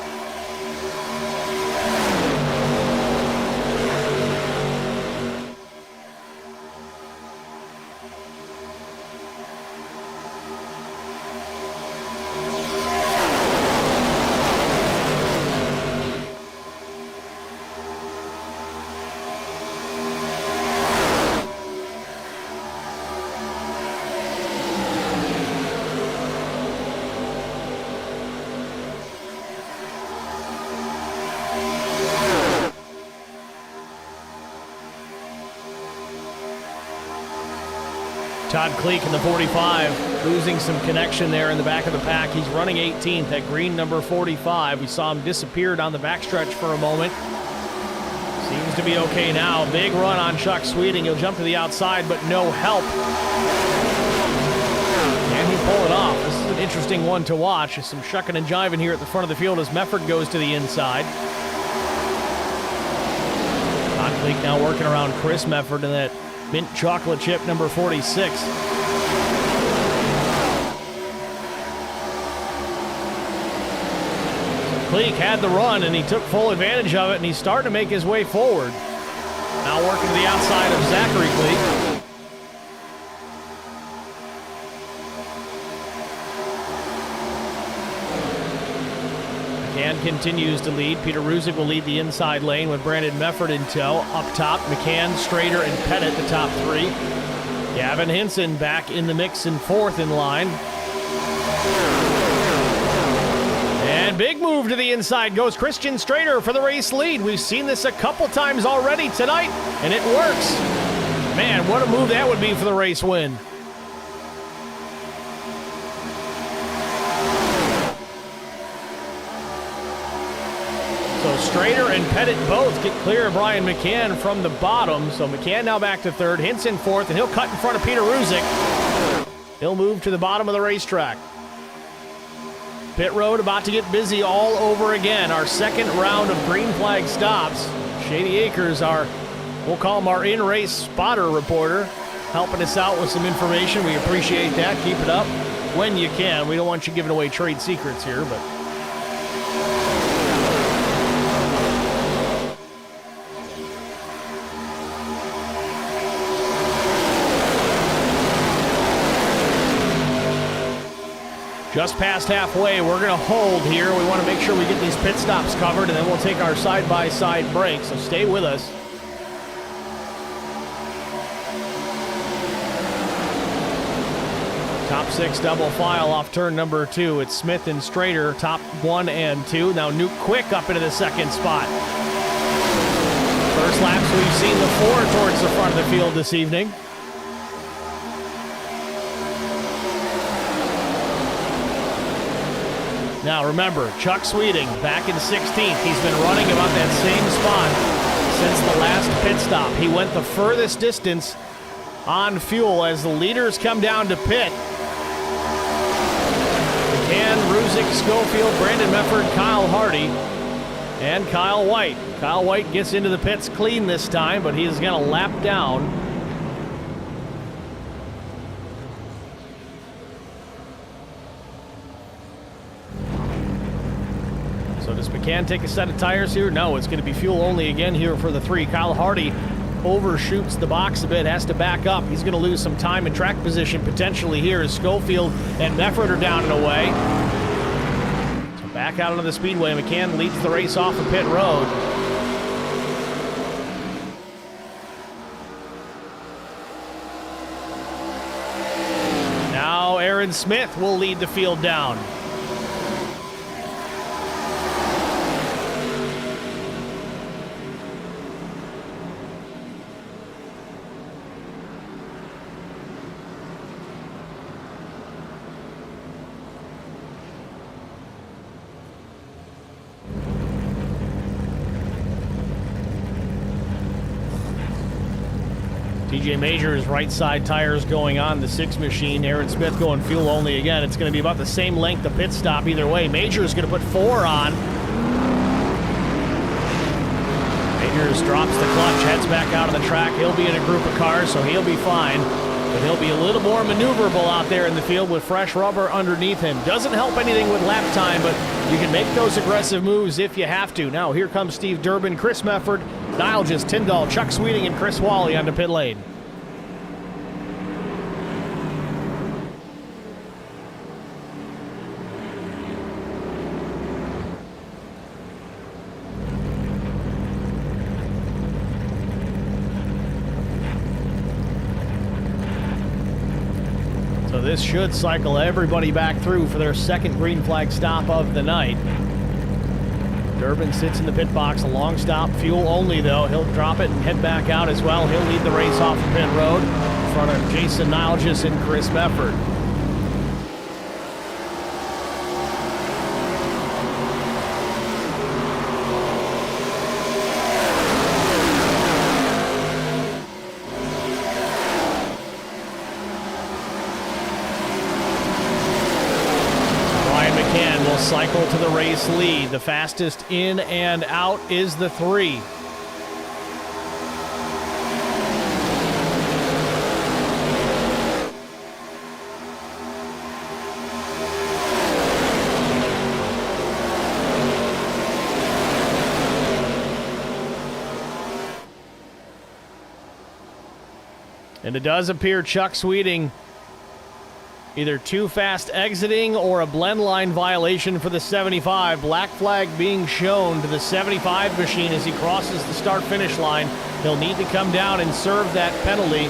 Todd Kleek in the 45, losing some connection there in the back of the pack. He's running 18th at green number 45. We saw him disappear down the backstretch for a moment. Seems to be okay now. Big run on Chuck Sweeting. He'll jump to the outside, but no help. Can he pull it off? This is an interesting one to watch. There's some shucking and jiving here at the front of the field as Mefford goes to the inside. Todd Kleek now working around Chris Mefford in that mint chocolate chip number 46. Kleek had the run and he took full advantage of it, and he's starting to make his way forward. Now working to the outside of Zachary Kleek. McCann continues to lead. Peter Ruzick will lead the inside lane with Brandon Mefford in tow. Up top, McCann, Strader, and Pettit, the top 3. Gavin Hinson back in the mix in 4th in line. And big move to the inside goes Christian Strader for the race lead. We've seen this a couple times already tonight, and it works. Man, what a move that would be for the race win. So Strader and Pettit both get clear of Brian McCann from the bottom. So McCann now back to 3rd, Hinson 4th, and he'll cut in front of Peter Ruzick. He'll move to the bottom of the racetrack. Pit road about to get busy all over again. Our second round of green flag stops. Shady Acres, we'll call him our in-race spotter reporter, helping us out with some information. We appreciate that. Keep it up when you can. We don't want you giving away trade secrets here, but just past halfway, we're going to hold here. We want to make sure we get these pit stops covered, and then we'll take our side-by-side break, so stay with us. Top 6 double file off turn number 2. It's Smith and Strader, top 1 and 2. Now Nuke Quick up into the 2nd spot. First laps, we've seen the 4 towards the front of the field this evening. Now remember, Chuck Sweeting back in 16th. He's been running about that same spot since the last pit stop. He went the furthest distance on fuel as the leaders come down to pit. McCann, Ruzick, Schofield, Brandon Mefford, Kyle Hardy, and Kyle White. Kyle White gets into the pits clean this time, but he is going to lap down. So does McCann take a set of tires here? No, it's going to be fuel only again here for the 3. Kyle Hardy overshoots the box a bit, has to back up. He's going to lose some time and track position potentially here as Schofield and Mefford are down and away. So back out onto the speedway. McCann leads the race off of pit road. Now Aaron Smith will lead the field down. TJ Majors right side tires going on the 6 machine. Aaron Smith going fuel only again. It's going to be about the same length of pit stop either way. Majors going to put 4 on. Majors drops the clutch, heads back out of the track. He'll be in a group of cars, so he'll be fine. But he'll be a little more maneuverable out there in the field with fresh rubber underneath him. Doesn't help anything with lap time, but you can make those aggressive moves if you have to. Now here comes Steve Durbin, Chris Mefford, Niall Tyndall, Chuck Sweeting, and Chris Wally onto pit lane. So this should cycle everybody back through for their second green flag stop of the night. Durbin sits in the pit box, a long stop, fuel only though. He'll drop it and head back out as well. He'll lead the race off the pit road in front of Jason Nilgis and Chris Mefford. Cycle to the race lead. The fastest in and out is the 3. And it does appear Chuck Sweeting either too fast exiting or a blend line violation for the 75. Black flag being shown to the 75 machine as he crosses the start-finish line. He'll need to come down and serve that penalty.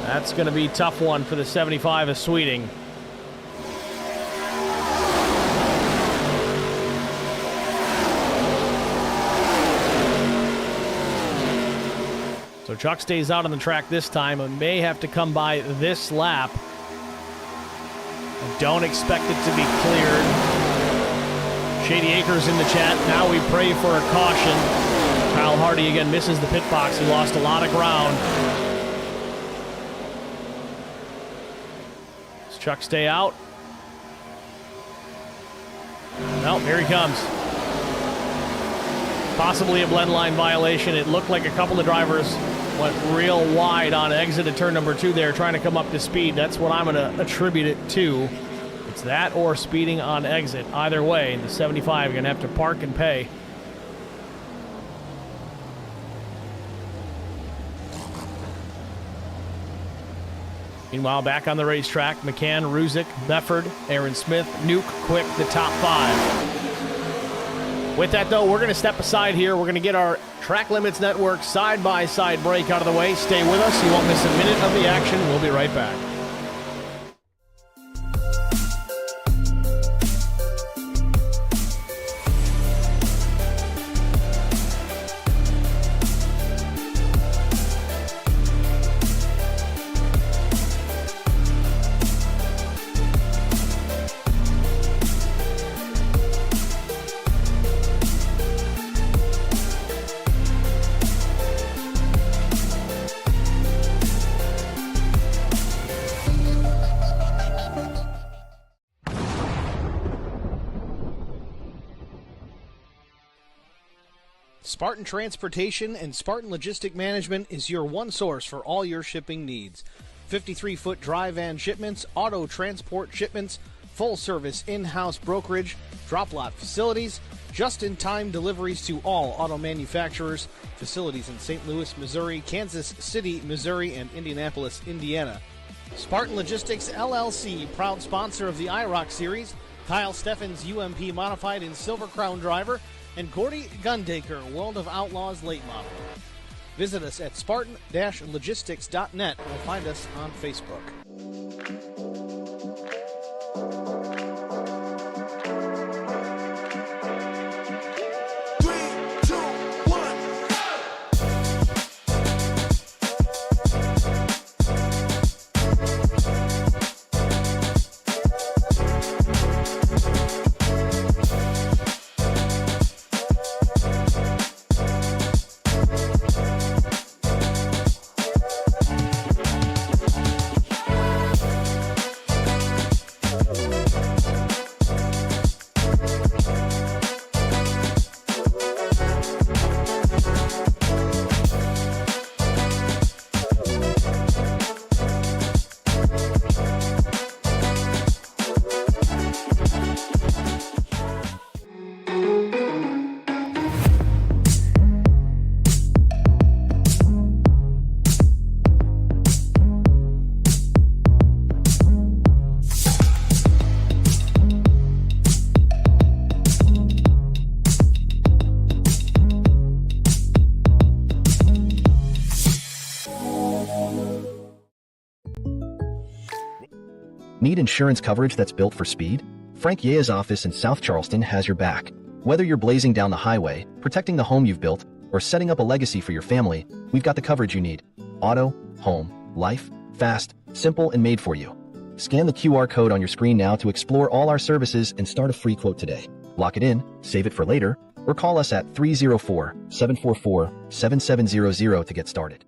That's going to be a tough one for the 75 of Sweeting. So Chuck stays out on the track this time and may have to come by this lap. I don't expect it to be cleared. Shady Acres in the chat. Now we pray for a caution. Kyle Hardy again misses the pit box. He lost a lot of ground. Does Chuck stay out? No, here he comes. Possibly a blend line violation. It looked like a couple of drivers went real wide on exit at turn number 2 there, trying to come up to speed. That's what I'm going to attribute it to. It's that or speeding on exit. Either way, the 75 are going to have to park and pay. Meanwhile, back on the racetrack, McCann, Ruzick, Mefford, Aaron Smith, Nuke, Quick, the top 5. With that, though, we're going to step aside here. We're going to get our Track Limits Network side-by-side break out of the way. Stay with us. You won't miss a minute of the action. We'll be right back. Spartan Transportation and Spartan Logistic Management is your one source for all your shipping needs. 53-foot dry van shipments, auto transport shipments, full-service in-house brokerage, drop-lot facilities, just-in-time deliveries to all auto manufacturers, facilities in St. Louis, Missouri, Kansas City, Missouri, and Indianapolis, Indiana. Spartan Logistics, LLC, proud sponsor of the IROC Series, Kyle Steffens UMP Modified and Silver Crown Driver, and Gordy Gundaker, World of Outlaws late model. Visit us at spartan-logistics.net or find us on Facebook.
Need insurance coverage that's built for speed? Frank Yea's office in South Charleston has your back. Whether you're blazing down the highway, protecting the home you've built, or setting up a legacy for your family, we've got the coverage you need. Auto, home, life, fast, simple, and made for you. Scan the QR code on your screen now to explore all our services and start a free quote today. Lock it in, save it for later, or call us at 304-744-7700 to get started.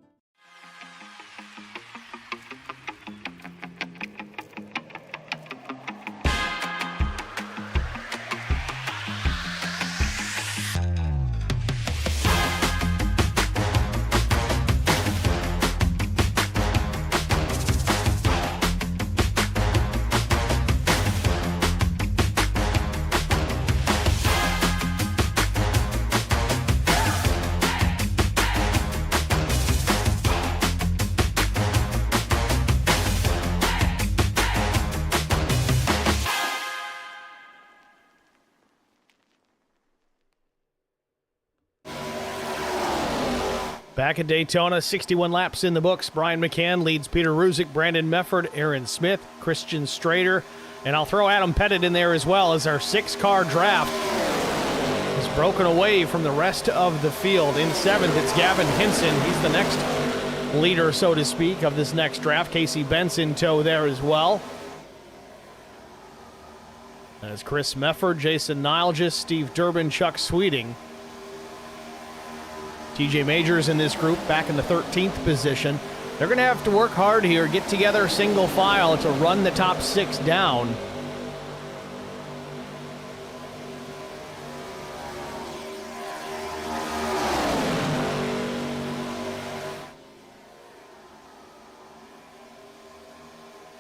Back at Daytona, 61 laps in the books. Brian McCann leads Peter Ruzick, Brandon Mefford, Aaron Smith, Christian Strader, and I'll throw Adam Pettit in there as well, as our six-car draft is broken away from the rest of the field. In seventh, it's Gavin Hinson. He's the next leader, so to speak, of this next draft. Casey Benson tow there as well. As Chris Mefford, Jason Nilgis, Steve Durbin, Chuck Sweeting. TJ Majors in this group back in the 13th position. They're going to have to work hard here, get together single file to run the top six down.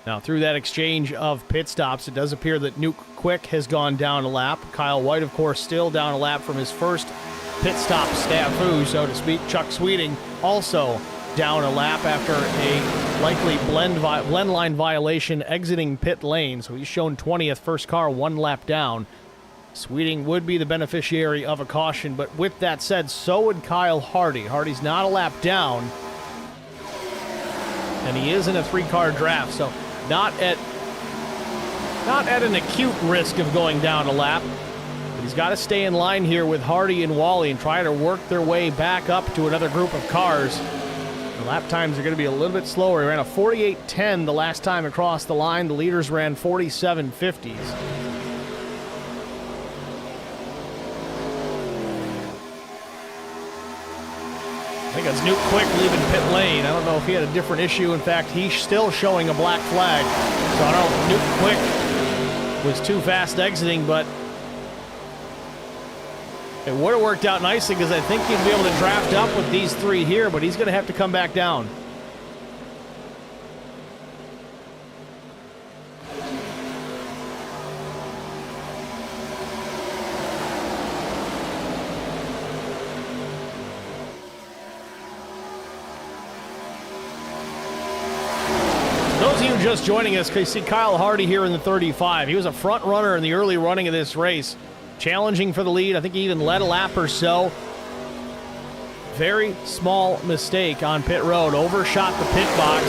Now, through that exchange of pit stops, it does appear that Nuke Quick has gone down a lap. Kyle White, of course, still down a lap from his first pit stop snafu, so to speak. Chuck Sweeting also down a lap after a likely blend line violation exiting pit lane. So he's shown 20th, first car, one lap down. Sweeting would be the beneficiary of a caution, but with that said, so would Kyle Hardy. Hardy's not a lap down, and he is in a three-car draft, so not at an acute risk of going down a lap. But he's got to stay in line here with Hardy and Wally and try to work their way back up to another group of cars. The lap times are going to be a little bit slower. He ran a 48.10 the last time across the line. The leaders ran 47.50s. I think it's Nuke Quick leaving pit lane. I don't know if he had a different issue. In fact, he's still showing a black flag. So I don't know if Nuke Quick was too fast exiting, but it would have worked out nicely because I think he'd be able to draft up with these three here, but he's going to have to come back down. Those of you just joining us, you see Kyle Hardy here in the 35. He was a front runner in the early running of this race. Challenging for the lead. I think he even led a lap or so. Very small mistake on pit road. Overshot the pit box.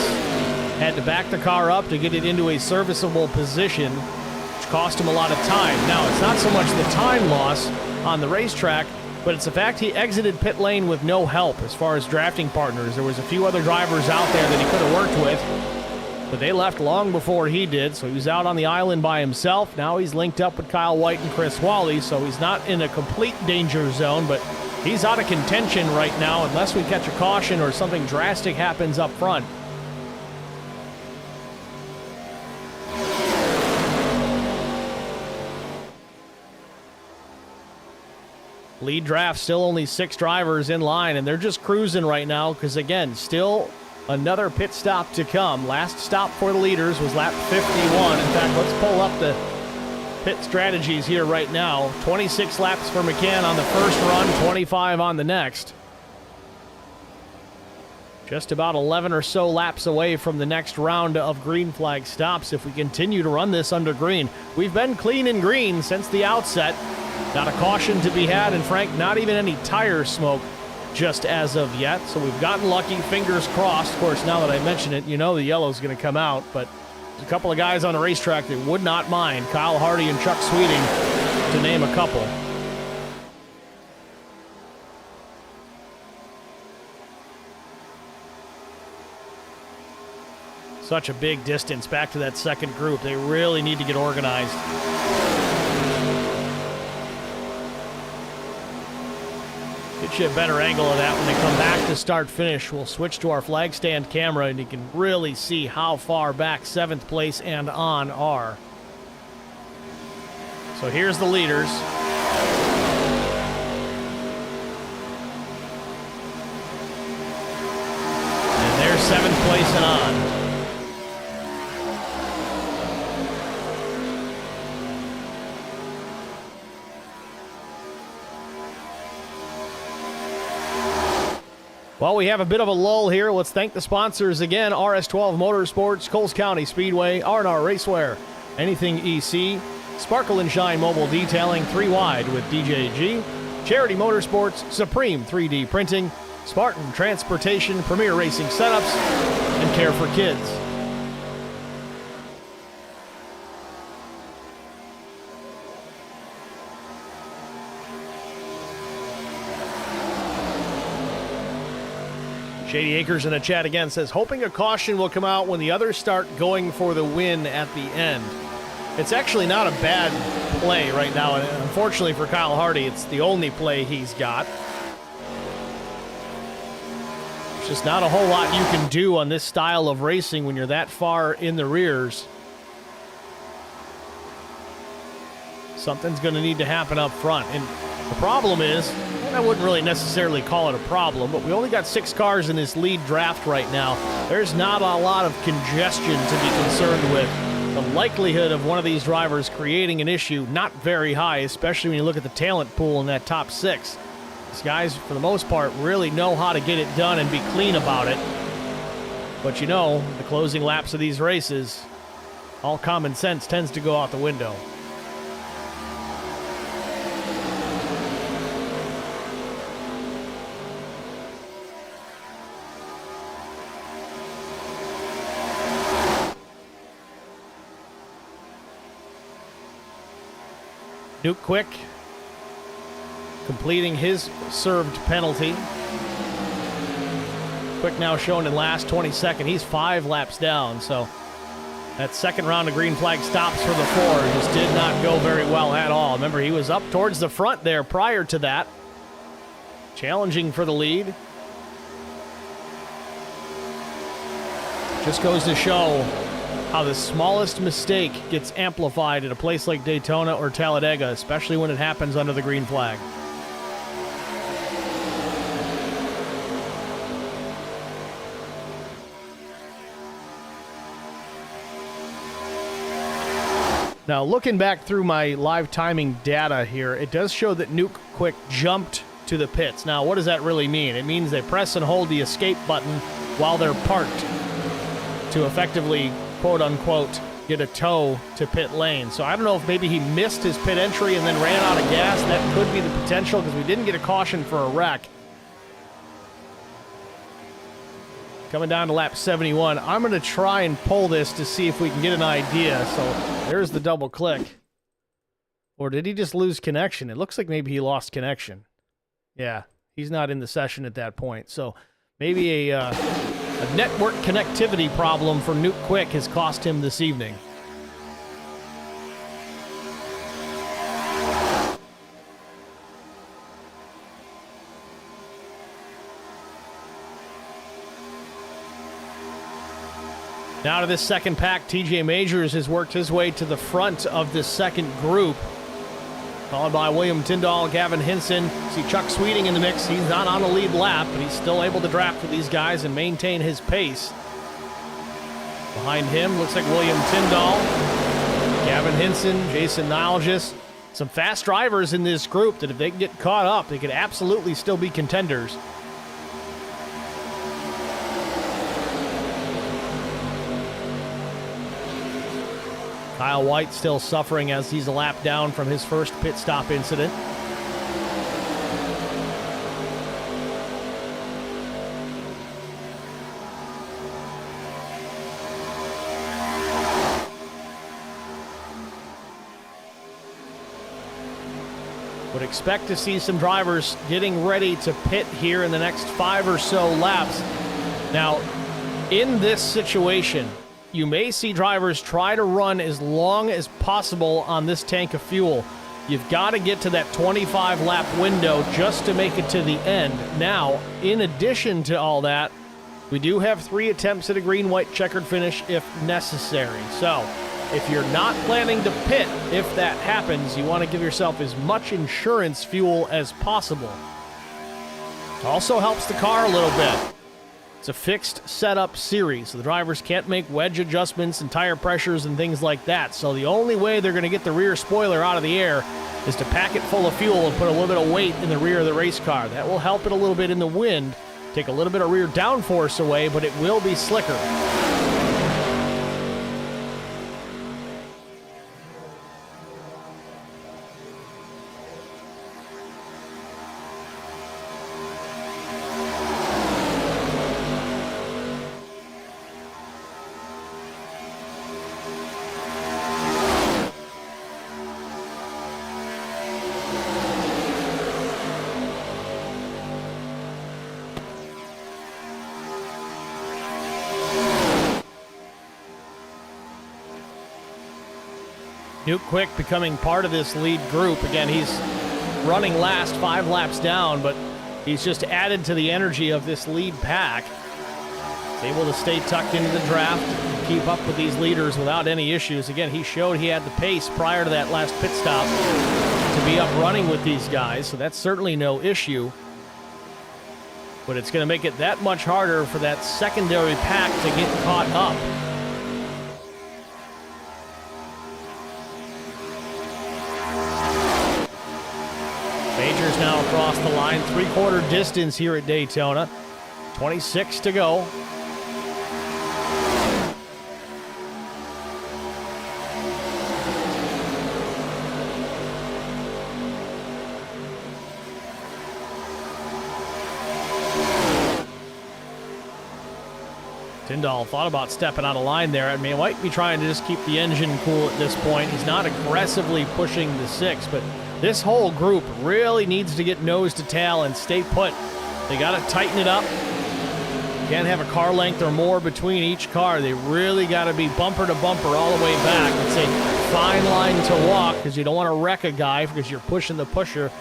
Had to back the car up to get it into a serviceable position, which cost him a lot of time. Now, it's not so much the time loss on the racetrack, but it's the fact he exited pit lane with no help as far as drafting partners. There was a few other drivers out there that he could have worked with, but they left long before he did, so he was out on the island by himself. Now he's linked up with Kyle White and Chris Wally, so he's not in a complete danger zone, but he's out of contention right now unless we catch a caution or something drastic happens up front. Lead draft, still only 6 drivers in line, and they're just cruising right now because, again, still another pit stop to come. Last stop for the leaders was lap 51. In fact, let's pull up the pit strategies here right now. 26 laps for McCann on the first run, 25 on the next. Just about 11 or so laps away from the next round of green flag stops if we continue to run this under green. We've been clean and green since the outset. Not a caution to be had, and Frank, not even any tire smoke just as of yet. So we've gotten lucky, fingers crossed. Of course, now that I mention it, you know the yellow's going to come out, but a couple of guys on the racetrack that would not mind. Kyle Hardy and Chuck Sweeting, to name a couple. Such a big distance back to that second group. They really need to get organized. Get you a better angle of that when they come back to start-finish. We'll switch to our flag stand camera, and you can really see how far back 7th place and on are. So here's the leaders. And they're 7th place and on. Well, we have a bit of a lull here. Let's thank the sponsors again. RS12 Motorsports, Coles County Speedway, R&R Racewear, Anything EC, Sparkle and Shine Mobile Detailing, 3 Wide with DJG, Charity Motorsports, Supreme 3D Printing, Spartan Transportation, Premier Racing Setups, and Care for Kids. Shady Acres in a chat again says, hoping a caution will come out when the others start going for the win at the end. It's actually not a bad play right now, and unfortunately for Kyle Hardy, it's the only play he's got. There's just not a whole lot you can do on this style of racing when you're that far in the rears. Something's going to need to happen up front, and the problem is, I wouldn't really necessarily call it a problem, but we only got 6 cars in this lead draft right now. There's not a lot of congestion to be concerned with. The likelihood of one of these drivers creating an issue, not very high, especially when you look at the talent pool in that top 6. These guys, for the most part, really know how to get it done and be clean about it. But you know, the closing laps of these races, all common sense tends to go out the window. Nuke Quick completing his served penalty. Quick now shown in last, 22nd. He's 5 laps down, so that second round of green flag stops for the 4 just did not go very well at all. Remember, he was up towards the front there prior to that, challenging for the lead. Just goes to show how the smallest mistake gets amplified at a place like Daytona or Talladega, especially when it happens under the green flag. Now, looking back through my live timing data here, it does show that Nuke Quick jumped to the pits. Now, what does that really mean? It means they press and hold the escape button while they're parked to effectively, quote-unquote, get a tow to pit lane. So I don't know if maybe he missed his pit entry and then ran out of gas. That could be the potential because we didn't get a caution for a wreck. Coming down to lap 71. I'm going to try and pull this to see if we can get an idea. So there's the double click. Or did he just lose connection? It looks like maybe he lost connection. Yeah, he's not in the session at that point. So maybe a network connectivity problem for Nuke Quick has cost him this evening. Now to this second pack, TJ Majors has worked his way to the front of this second group, followed by William Tyndall, Gavin Hinson. See Chuck Sweeting in the mix. He's not on a lead lap, but he's still able to draft with these guys and maintain his pace. Behind him, looks like William Tyndall, Gavin Hinson, Jason Nilgis. Some fast drivers in this group that if they can get caught up, they could absolutely still be contenders. Kyle White still suffering as he's a lap down from his first pit stop incident. expect to see some drivers getting ready to pit here in the next 5 or so laps. Now, in this situation, you may see drivers try to run as long as possible on this tank of fuel. You've got to get to that 25-lap window just to make it to the end. Now, in addition to all that, we do have 3 attempts at a green-white checkered finish if necessary. So, if you're not planning to pit, if that happens, you want to give yourself as much insurance fuel as possible. Also helps the car a little bit. It's a fixed setup series, so the drivers can't make wedge adjustments and tire pressures and things like that. So the only way they're going to get the rear spoiler out of the air is to pack it full of fuel and put a little bit of weight in the rear of the race car. That will help it a little bit in the wind, take a little bit of rear downforce away, but it will be slicker. Duke Quick becoming part of this lead group. Again, he's running last 5 laps down, but he's just added to the energy of this lead pack. He's able to stay tucked into the draft and keep up with these leaders without any issues. Again, he showed he had the pace prior to that last pit stop to be up running with these guys, so that's certainly no issue. But it's going to make it that much harder for that secondary pack to get caught up. Majors now across the line, 3/4 distance here at Daytona. 26 to go. Tyndall thought about stepping out of line there. I mean, he might be trying to just keep the engine cool at this point. He's not aggressively pushing the 6, but this whole group really needs to get nose to tail and stay put. They got to tighten it up. Can't have a car length or more between each car. They really got to be bumper to bumper all the way back. It's a fine line to walk because you don't want to wreck a guy because you're pushing the pusher.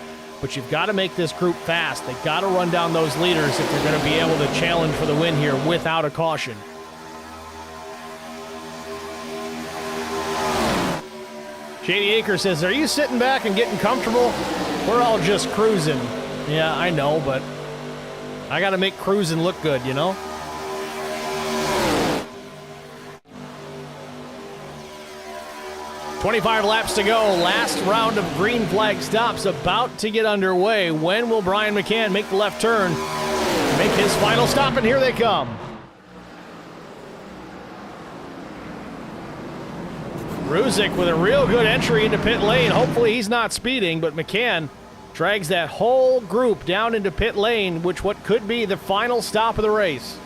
But you've got to make this group fast. They've got to run down those leaders if they're going to be able to challenge for the win here without a caution. Shady Acre says, are you sitting back and getting comfortable? We're all just cruising. Yeah, I know, but I got to make cruising look good, you know? "25 laps to go. Last round of green flag stops about to get underway. When will Brian McCann make the left turn, make his final stop? And here they come. Ruzick with a real good entry into pit lane. Hopefully he's not speeding, but McCann drags that whole group down into pit lane, which what could be the final stop of the race.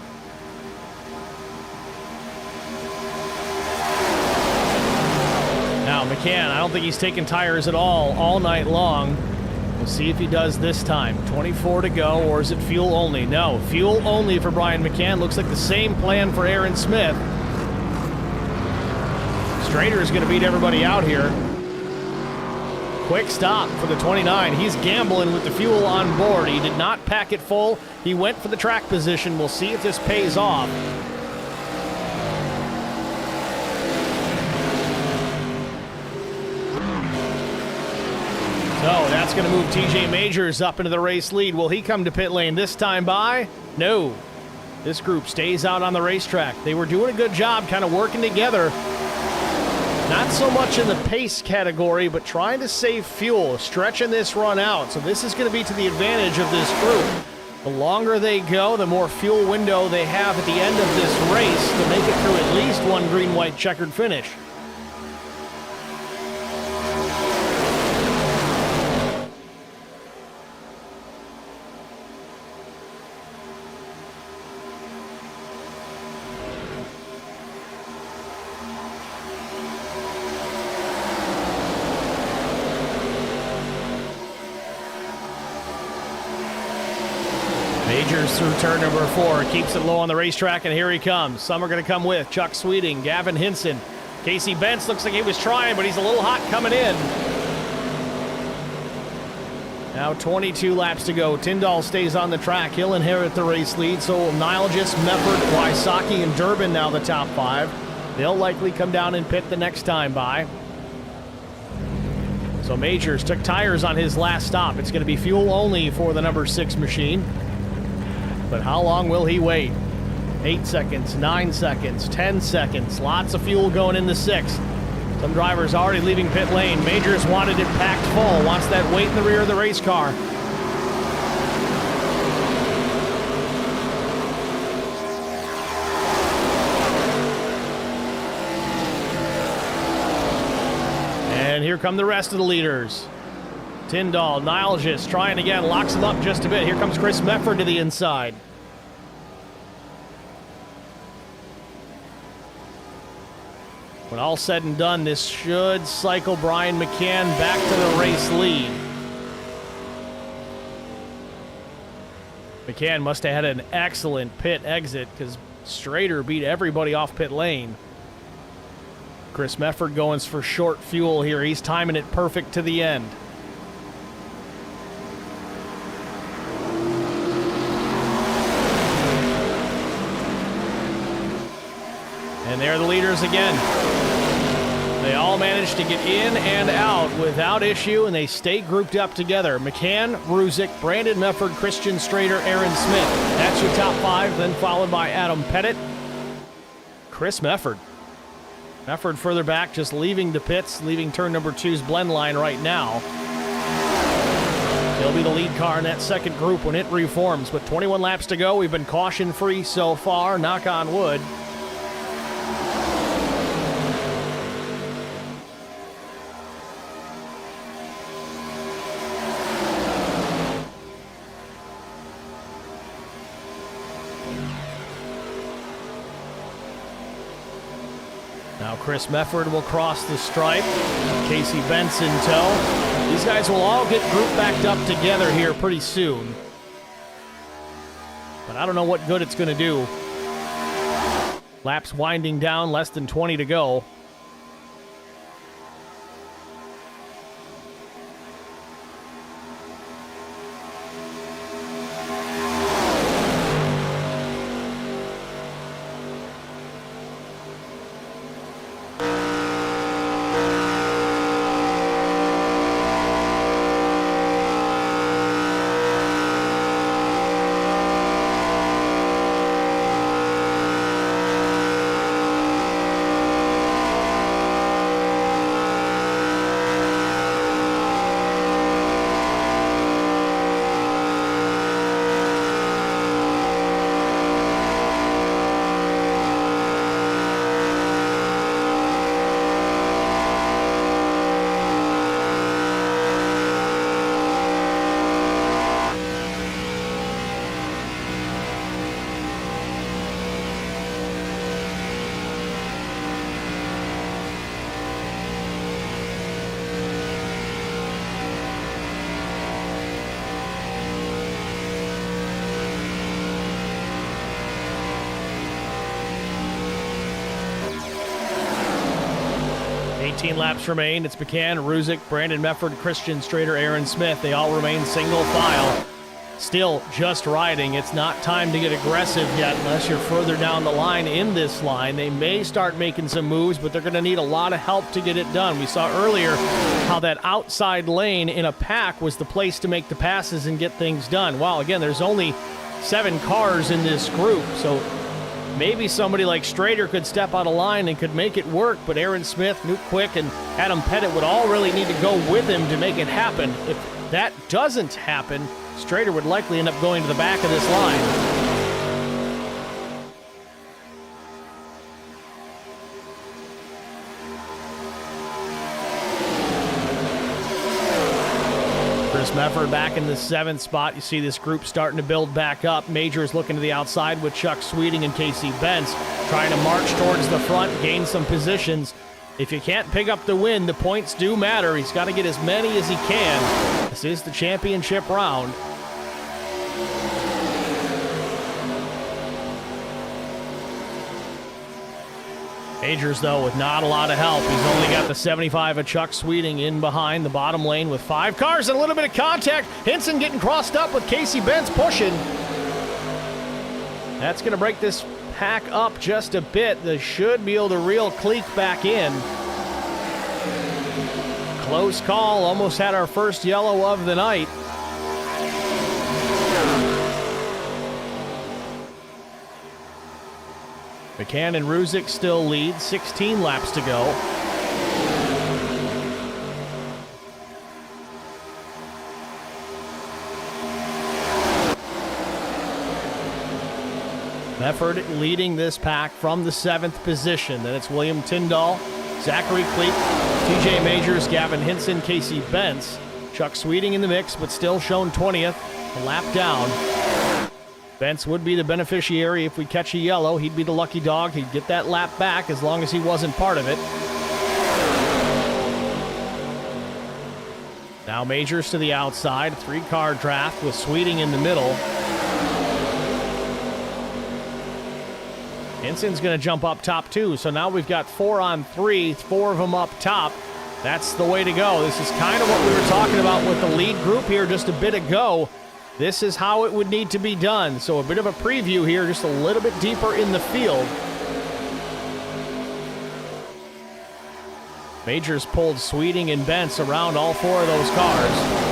Now, McCann, I don't think he's taking tires at all night long. We'll see if he does this time. 24 to go, or is it fuel only? No, fuel only for Brian McCann. Looks like the same plan for Aaron Smith. Strader is going to beat everybody out here. Quick stop for the 29. He's gambling with the fuel on board. He did not pack it full. He went for the track position. We'll see if this pays off. So that's going to move TJ Majors up into the race lead. Will he come to pit lane this time by? No. This group stays out on the racetrack. They were doing a good job kind of working together. Not so much in the pace category, but trying to save fuel, stretching this run out. So this is going to be to the advantage of this group. The longer they go, the more fuel window they have at the end of this race to make it through at least one green-white checkered finish. Majors through turn number 4. Keeps it low on the racetrack, and here he comes. Some are going to come with Chuck Sweeting, Gavin Hinson. Casey Bentz looks like he was trying, but he's a little hot coming in. Now 22 laps to go. Tyndall stays on the track. He'll inherit the race lead. So will Nilgis, Mefford, Wysocki, and Durbin now the top 5. They'll likely come down and pit the next time by. So Majors took tires on his last stop. It's going to be fuel only for the number 6 machine. But how long will he wait? 8 seconds, 9 seconds, 10 seconds. Lots of fuel going in the 6. Some drivers already leaving pit lane. Majors wanted it packed full. Wants that weight in the rear of the race car. And here come the rest of the leaders. Tyndall, Nilgis trying again, locks him up just a bit. Here comes Chris Mefford to the inside. When all said and done, this should cycle Brian McCann back to the race lead. McCann must have had an excellent pit exit because Strader beat everybody off pit lane. Chris Mefford going for short fuel here. He's timing it perfect to the end. And they're the leaders again. They all managed to get in and out without issue, and they stay grouped up together. McCann, Ruzick, Brandon Mefford, Christian Strader, Aaron Smith. That's your top 5, then followed by Adam Pettit, Chris Mefford. Mefford further back, just leaving the pits, leaving turn number 2's blend line right now. He'll be the lead car in that second group when it reforms. With 21 laps to go, we've been caution-free so far, knock on wood. Now Chris Mefford will cross the stripe. Casey Bentz in tow. These guys will all get grouped backed up together here pretty soon. But I don't know what good it's going to do. Laps winding down, less than 20 to go. Laps remain. It's McCann, Ruzick, Brandon Mefford, Christian Strader, Aaron Smith. They all remain single file. Still just riding. It's not time to get aggressive yet unless you're further down the line in this line. They may start making some moves, but they're going to need a lot of help to get it done. We saw earlier how that outside lane in a pack was the place to make the passes and get things done. Well, again, there's only 7 cars in this group, so maybe somebody like Strader could step out of line and could make it work, but Aaron Smith, Newt Quick, and Adam Pettit would all really need to go with him to make it happen. If that doesn't happen, Strader would likely end up going to the back of this line. Chris Mefford back in the 7th spot. You see this group starting to build back up. Majors looking to the outside with Chuck Sweeting and Casey Bentz trying to march towards the front, gain some positions. If you can't pick up the win, the points do matter. He's got to get as many as he can. This is the championship round. Majors, though, with not a lot of help. He's only got the 75 of Chuck Sweeting in behind the bottom lane with 5 cars and a little bit of contact. Hinson getting crossed up with Casey Bentz pushing. That's going to break this pack up just a bit. They should be able to reel Cleek back in. Close call. Almost had our first yellow of the night. McCann and Ruzick still lead, 16 laps to go. Mefford leading this pack from the 7th position. Then it's William Tyndall, Zachary Cleek, TJ Majors, Gavin Hinson, Casey Bentz. Chuck Sweeting in the mix, but still shown 20th, a lap down. Bentz would be the beneficiary if we catch a yellow. He'd be the lucky dog. He'd get that lap back as long as he wasn't part of it. Now Majors to the outside. 3-car draft with Sweeting in the middle. Hinson's going to jump up top too. So now we've got 4 on 3, 4 of them up top. That's the way to go. This is kind of what we were talking about with the lead group here just a bit ago. This is how it would need to be done. So a bit of a preview here, just a little bit deeper in the field. Majors pulled Sweeting and Bentz around all 4 of those cars.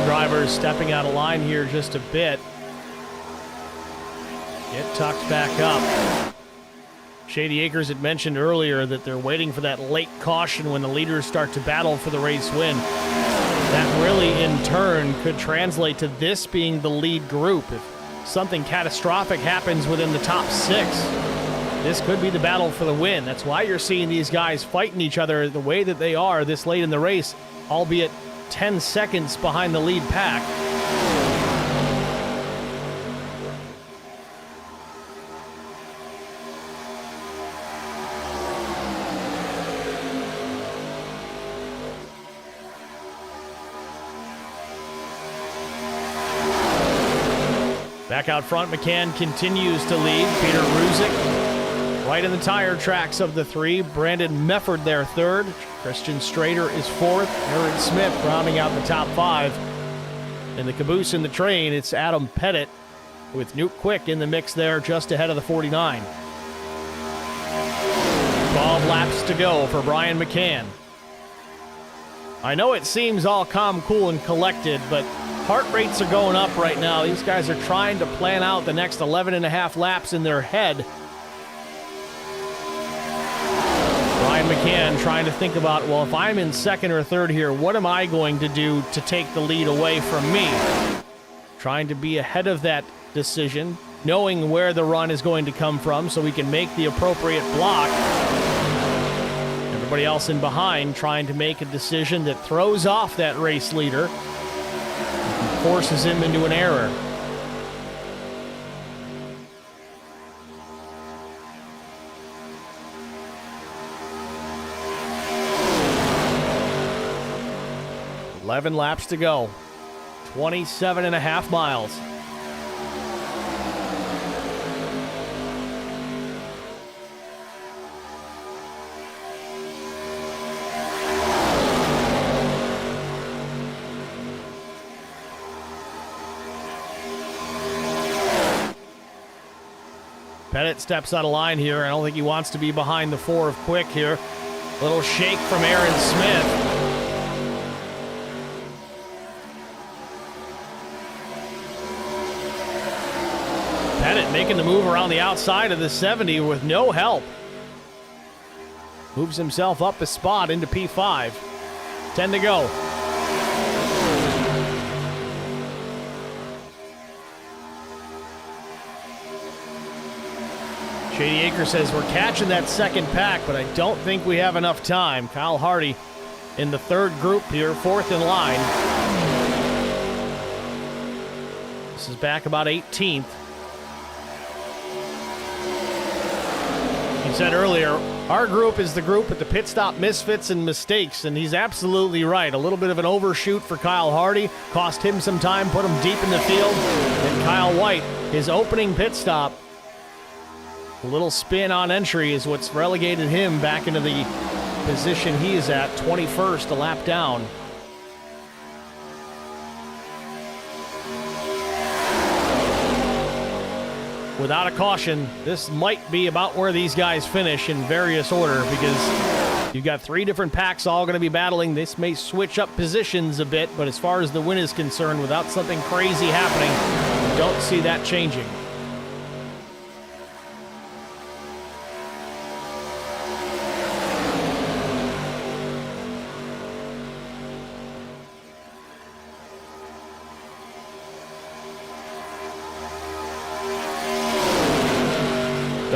Drivers stepping out of line here just a bit. Get tucked back up. Shady Acres had mentioned earlier that they're waiting for that late caution when the leaders start to battle for the race win. That really, in turn, could translate to this being the lead group. If something catastrophic happens within the top 6, this could be the battle for the win. That's why you're seeing these guys fighting each other the way that they are this late in the race, albeit 10 seconds behind the lead pack. Back out front, McCann continues to lead. Peter Ruzick right in the tire tracks of the 3. Brandon Mefford there 3rd. Christian Strader is 4th. Aaron Smith rounding out the top 5. In the caboose in the train, it's Adam Pettit with Newt Quick in the mix there just ahead of the 49. 12 laps to go for Brian McCann. I know it seems all calm, cool, and collected, but heart rates are going up right now. These guys are trying to plan out the next 11 and a half laps in their head. Brian McCann trying to think about, well, if I'm in 2nd or 3rd here, what am I going to do to take the lead away from me? Trying to be ahead of that decision, knowing where the run is going to come from so we can make the appropriate block. Everybody else in behind trying to make a decision that throws off that race leader and forces him into an error. Eleven laps to go. 27 and a half miles. Pettit steps out of line here. I don't think he wants to be behind the 4 of Quick here. A little shake from Aaron Smith. Pettit making the move around the outside of the 70 with no help. Moves himself up a spot into P5. 10 to go. Shady Acre says we're catching that second pack, but I don't think we have enough time. Kyle Hardy in the third group here, fourth in line. This is back about 18th. He said earlier, our group is the group with the pit stop misfits and mistakes, and he's absolutely right. A little bit of an overshoot for Kyle Hardy, cost him some time, put him deep in the field. And Kyle White, his opening pit stop, a little spin on entry is what's relegated him back into the position he is at, 21st, a lap down. Without a caution, this might be about where these guys finish in various order, because you've got three different packs all going to be battling. This may switch up positions a bit, but as far as the win is concerned, without something crazy happening, I don't see that changing.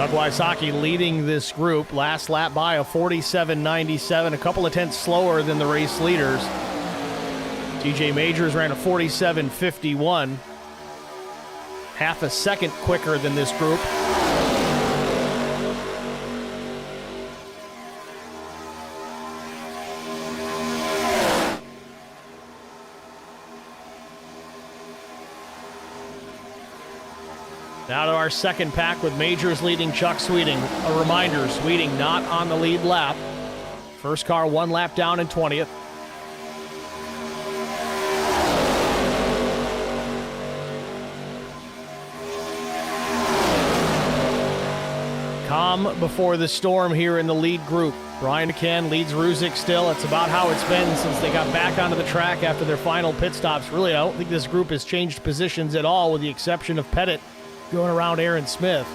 Doug Wysocki leading this group. Last lap by a 47.97, a couple of tenths slower than the race leaders. TJ Majors ran a 47.51, half a second quicker than this group. Now to our second pack with Majors leading Chuck Sweeting. A reminder, Sweeting not on the lead lap. First car one lap down in 20th. Calm before the storm here in the lead group. Brian DeCan leads Ruzick still. It's about how it's been since they got back onto the track after their final pit stops. Really, I don't think this group has changed positions at all, with the exception of Pettit going around Aaron Smith.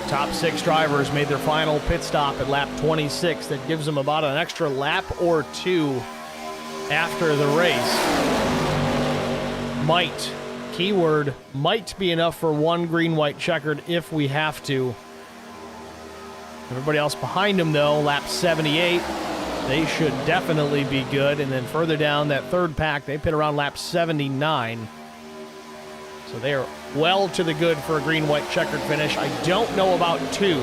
Top six drivers made their final pit stop at lap 26. That gives them about an extra lap or two after the race. Might, keyword, might be enough for one green-white checkered if we have to. Everybody else behind them, though, lap 78, they should definitely be good. And then further down that third pack, they pit around lap 79. So they are well to the good for a green-white checkered finish. I don't know about two.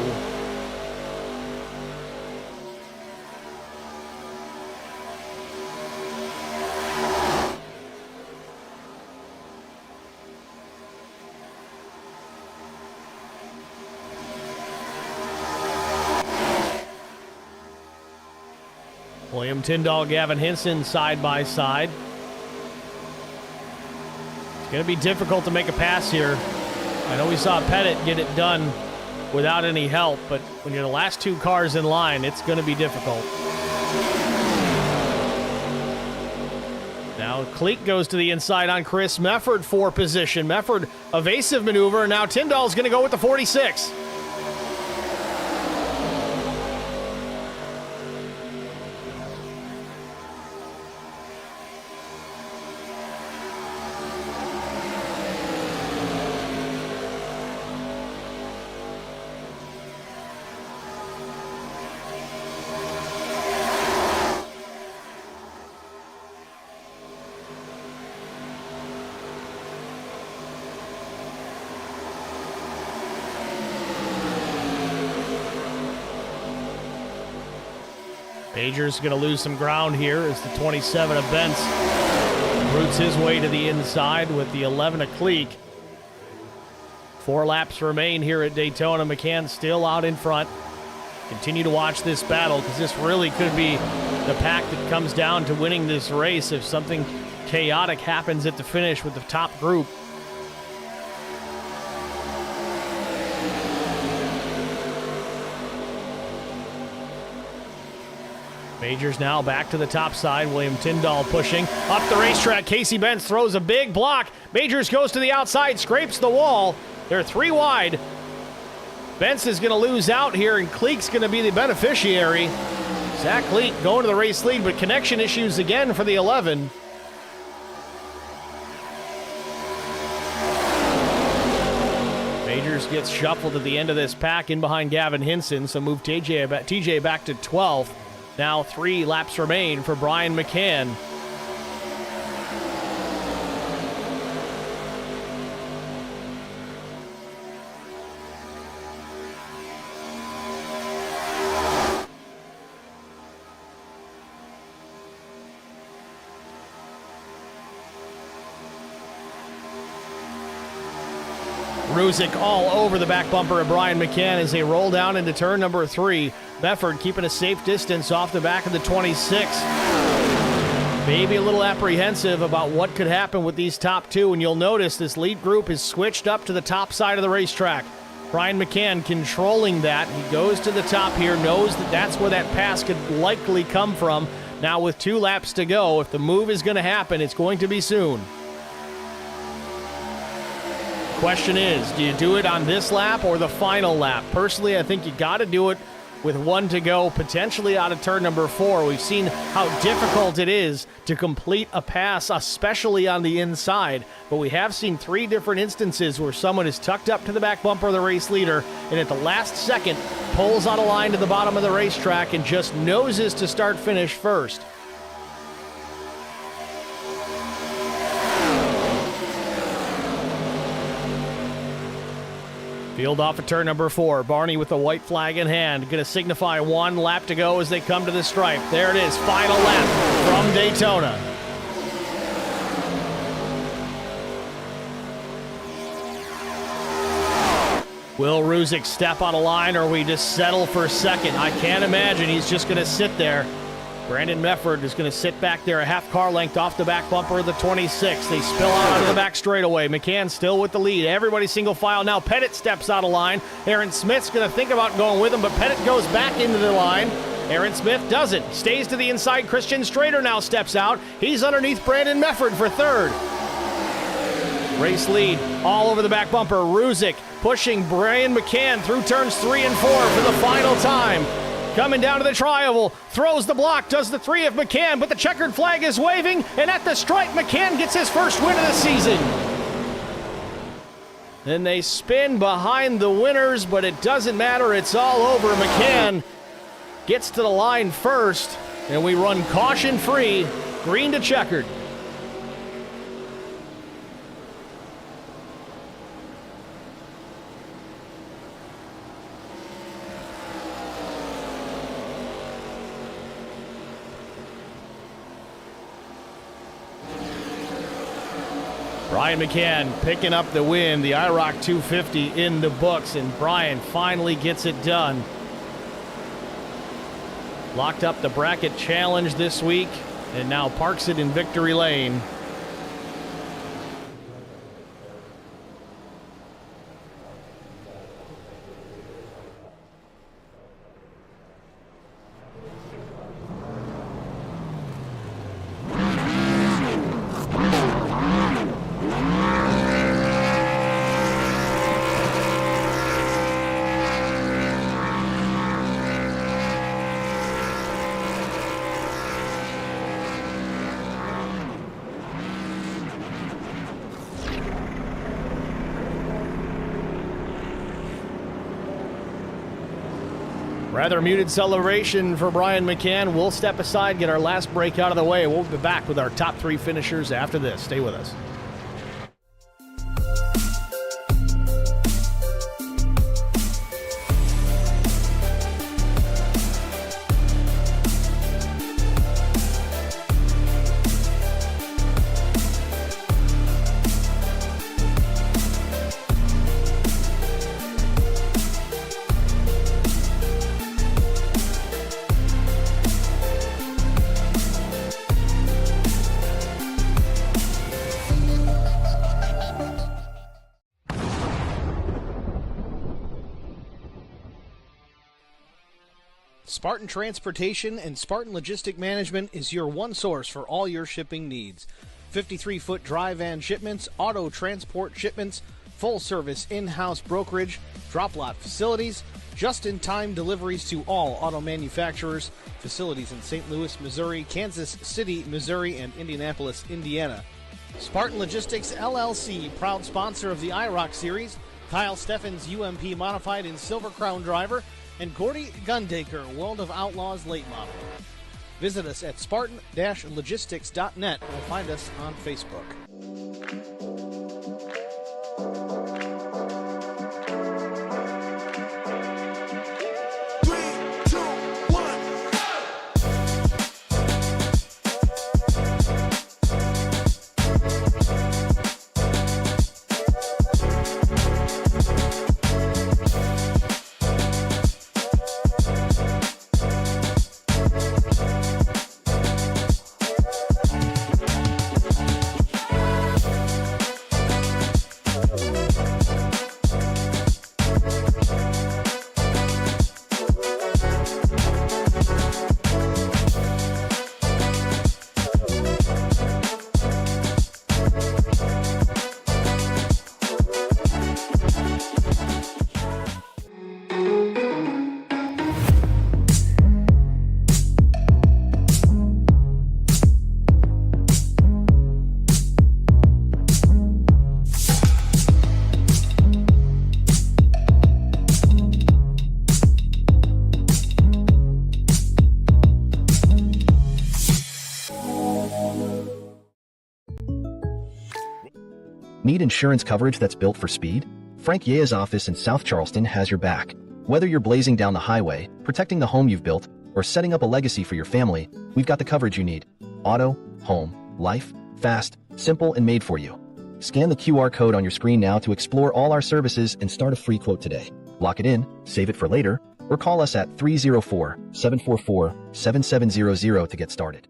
William Tyndall, Gavin Hinson side by side. Going to be difficult to make a pass here. I know we saw Pettit get it done without any help, but when you're the last two cars in line, it's going to be difficult. Now Cleek goes to the inside on Chris Mefford for position. Mefford, evasive maneuver, and now Tyndall's going to go with the 46. Major's going to lose some ground here as the 27 of Bentz roots his way to the inside with the 11 of Cleek. 4 laps remain here at Daytona. McCann still out in front. Continue to watch this battle because this really could be the pack that comes down to winning this race if something chaotic happens at the finish with the top group. Majors now back to the top side. William Tyndall pushing up the racetrack. Casey Bentz throws a big block. Majors goes to the outside, scrapes the wall. They're 3 wide. Bentz is going to lose out here, and Kleek's going to be the beneficiary. Zach Kleek going to the race lead, but connection issues again for the 11. Majors gets shuffled at the end of this pack in behind Gavin Hinson, so move TJ back to 12th. Now 3 laps remain for Brian McCann. Ruzick all over the back bumper of Brian McCann as they roll down into turn number 3. Befford keeping a safe distance off the back of the 26. Maybe a little apprehensive about what could happen with these top 2, and you'll notice this lead group is switched up to the top side of the racetrack. Brian McCann controlling that. He goes to the top here, knows that that's where that pass could likely come from. Now with 2 laps to go, if the move is going to happen, it's going to be soon. Question is, do you do it on this lap or the final lap? Personally, I think you got to do it with 1 to go, potentially out of turn number 4. We've seen how difficult it is to complete a pass, especially on the inside. But we have seen 3 different instances where someone is tucked up to the back bumper of the race leader and at the last second pulls out a line to the bottom of the racetrack and just noses to start finish first. Field off at turn number 4. Barney with the white flag in hand. Going to signify 1 lap to go as they come to the stripe. There it is. Final lap from Daytona. Will Ruzick step on a line, or we just settle for second? I can't imagine he's just going to sit there. Brandon Mefford is going to sit back there a half car length off the back bumper of the 26. They spill out onto the back straightaway. McCann still with the lead. Everybody single file now. Pettit steps out of line. Aaron Smith's going to think about going with him, but Pettit goes back into the line. Aaron Smith doesn't. Stays to the inside. Christian Strader now steps out. He's underneath Brandon Mefford for 3rd. Race lead all over the back bumper. Ruzick pushing Brian McCann through turns 3 and 4 for the final time. Coming down to the tri-oval, throws the block, does the 3 of McCann, but the checkered flag is waving, and at the stripe, McCann gets his first win of the season. Then they spin behind the winners, but it doesn't matter, it's all over. McCann gets to the line first, and we run caution-free, green to checkered. Brian McCann picking up the win, the IROC 250 in the books, and Brian finally gets it done. Locked up the bracket challenge this week, and now parks it in victory lane. Rather muted celebration for Brian McCann. We'll step aside, get our last break out of the way. We'll be back with our top 3 finishers after this. Stay with us. Spartan Transportation and Spartan Logistic Management is your one source for all your shipping needs. 53-foot dry van shipments, auto transport shipments, full-service in-house brokerage, drop-lot facilities, just-in-time deliveries to all auto manufacturers, facilities in St. Louis, Missouri, Kansas City, Missouri, and Indianapolis, Indiana. Spartan Logistics LLC, proud sponsor of the IROC Series, Kyle Steffens UMP Modified and Silver Crown Driver, and Gordy Gundaker, World of Outlaws Late Model. Visit us at spartan-logistics.net or find us on Facebook.
Need insurance coverage that's built for speed? Frank Yea's office in South Charleston has your back. Whether you're blazing down the highway, protecting the home you've built, or setting up a legacy for your family, we've got the coverage you need. Auto, home, life, fast, simple, and made for you. Scan the QR code on your screen now to explore all our services and start a free quote today. Lock it in, save it for later, or call us at 304-744-7700 to get started.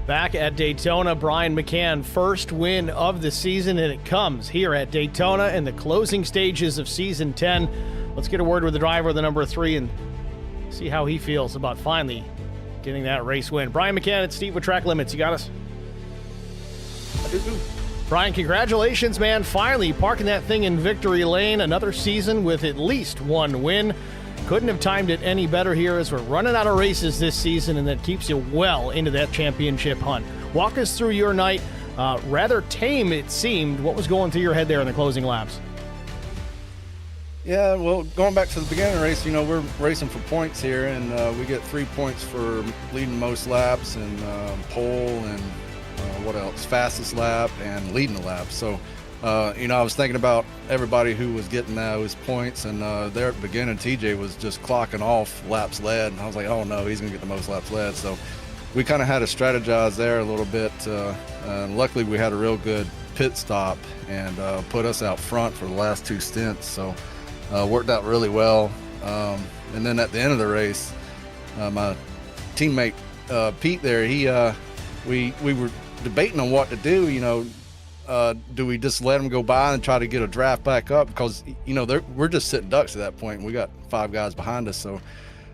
Back at Daytona, Brian McCann, first win of the season, and it comes here at Daytona in the closing stages of Season 10. Let's get a word with the driver, the number 3, and see how he feels about finally getting that race win. Brian McCann, it's Steve with Track Limits. You got us?
I do.
Brian, congratulations, man. Finally parking that thing in victory lane. Another season with at least one win. Couldn't have timed it any better here as we're running out of races this season, and that keeps you well into that championship hunt. Walk us through your night. Rather tame, it seemed. What was going through your head there in the closing laps?
Yeah, well, going back to the beginning of the race, we're racing for points here, and we get 3 points for leading most laps and pole and what else? Fastest lap and leading the lap. So, I was thinking about everybody who was getting those points, and there at the beginning, TJ was just clocking off laps led, and I was like, oh no, he's going to get the most laps led. So we kind of had to strategize there a little bit. And luckily, we had a real good pit stop and put us out front for the last 2 stints. So worked out really well. And then at the end of the race, my teammate Pete there, we were debating on what to do. Do we just let them go by and try to get a draft back up? Because, we're just sitting ducks at that point, and we got 5 guys behind us. So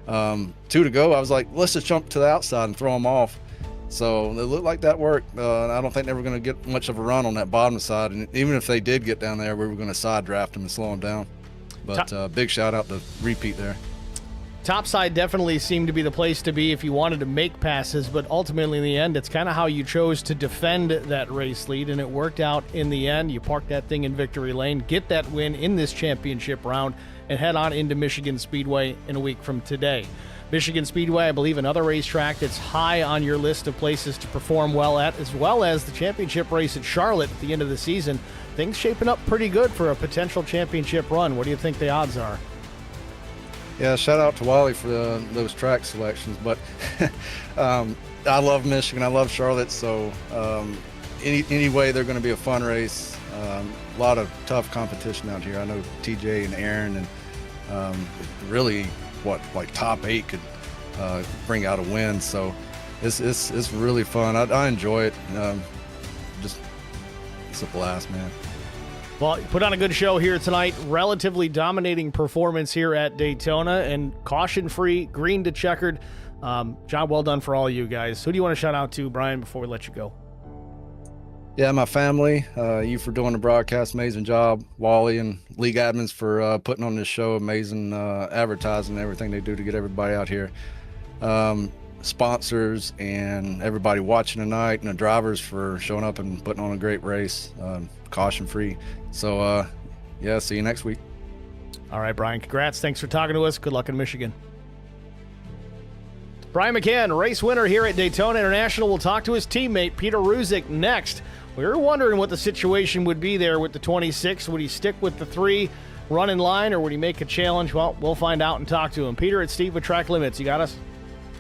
2 to go, I was like, let's just jump to the outside and throw them off. So it looked like that worked. I don't think they were going to get much of a run on that bottom side. And even if they did get down there, we were going to side draft them and slow them down. But big shout out to Repeat there.
Topside definitely seemed to be the place to be if you wanted to make passes, but ultimately in the end, it's kind of how you chose to defend that race lead, and it worked out in the end. You park that thing in victory lane, get that win in this championship round, and head on into Michigan Speedway in a week from today. Michigan Speedway, I believe another racetrack that's high on your list of places to perform well at, as well as the championship race at Charlotte at the end of the season. Things shaping up pretty good for a potential championship run. What do you think the odds are?
Yeah, shout out to Wally for those track selections. But I love Michigan. I love Charlotte. So anyway, they're going to be a fun race. A lot of tough competition out here. I know TJ and Aaron and really like top 8 could bring out a win. So it's really fun. I enjoy it. It's a blast, man.
Well, you put on a good show here tonight. Relatively dominating performance here at Daytona, and caution-free, green to checkered. Job well done for all you guys. Who do you want to shout out to, Brian, before we let you go?
Yeah, my family. You for doing the broadcast. Amazing job. Wally and league admins for putting on this show. Amazing advertising and everything they do to get everybody out here. Sponsors and everybody watching tonight, and the drivers for showing up and putting on a great race. Caution free. So yeah, see you next week.
All right, Brian, congrats. Thanks for talking to us. Good luck in Michigan. Brian McCann, race winner here at Daytona International. We'll talk to his teammate Peter Ruzick next. We were wondering what the situation would be there with the 26. Would he stick with the 3 run in line, or would he make a challenge? Well, we'll find out and talk to him. Peter, it's Steve with Track Limits. You got us?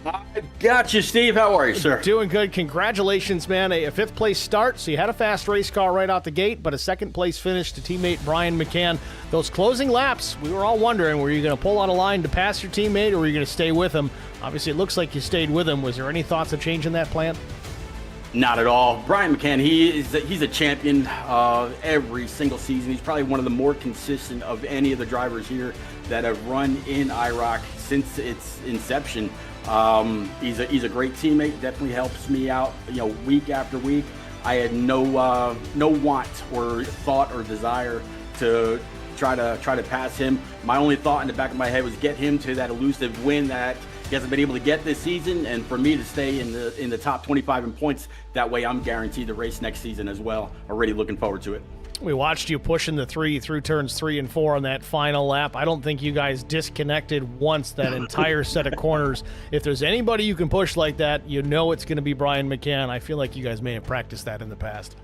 I got you, Steve. How are you, sir?
Doing good. Congratulations, man. A 5th place start, so you had a fast race car right out the gate, but a 2nd place finish to teammate Brian McCann. Those closing laps, we were all wondering, were you going to pull out a line to pass your teammate, or were you going to stay with him? Obviously, it looks like you stayed with him. Was there any thoughts of changing that plan?
Not at all. Brian McCann, he's a champion every single season. He's probably one of the more consistent of any of the drivers here that have run in IROC since its inception. He's a great teammate. Definitely helps me out, week after week. I had no want or thought or desire to try to pass him. My only thought in the back of my head was get him to that elusive win that he hasn't been able to get this season, and for me to stay in the top 25 in points. That way I'm guaranteed the race next season as well. Already looking forward to it.
We watched you pushing the 3 through turns 3 and 4 on that final lap. I don't think you guys disconnected once that entire set of corners. If there's anybody you can push like that, it's going to be Brian McCann. I feel like you guys may have practiced that in the past.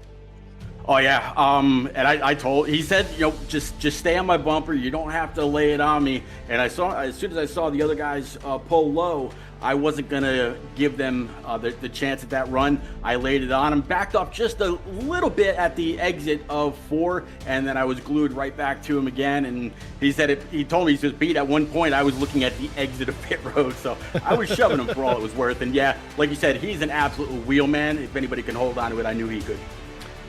Oh yeah, and he said, just stay on my bumper. You don't have to lay it on me. And as soon as I saw the other guys pull low, I wasn't gonna give them the chance at that run. I laid it on him, backed off just a little bit at the exit of 4, and then I was glued right back to him again. And he said he told me, he says, Pete, at one point I was looking at the exit of pit road, so I was shoving him for all it was worth. And yeah, like you said, he's an absolute wheel man. If anybody can hold on to it, I knew he could.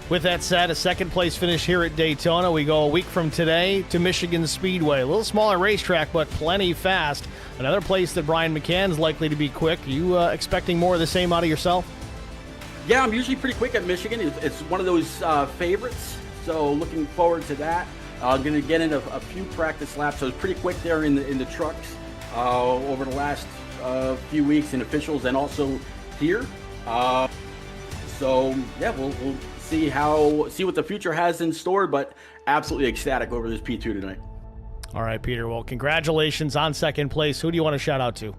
With that said, a 2nd place finish here at Daytona. We go a week from today to Michigan Speedway. A little smaller racetrack, but plenty fast. Another place that Brian McCann's likely to be quick. You expecting more of the same out of yourself?
Yeah, I'm usually pretty quick at Michigan. It's one of those favorites, so looking forward to that. I'm going to get in a few practice laps. So I was pretty quick there in the trucks over the last few weeks in officials and also here. So yeah, we'll see what the future has in store, but absolutely ecstatic over this P2 tonight.
All right, Peter. Well, congratulations on 2nd place. Who do you want to shout out to?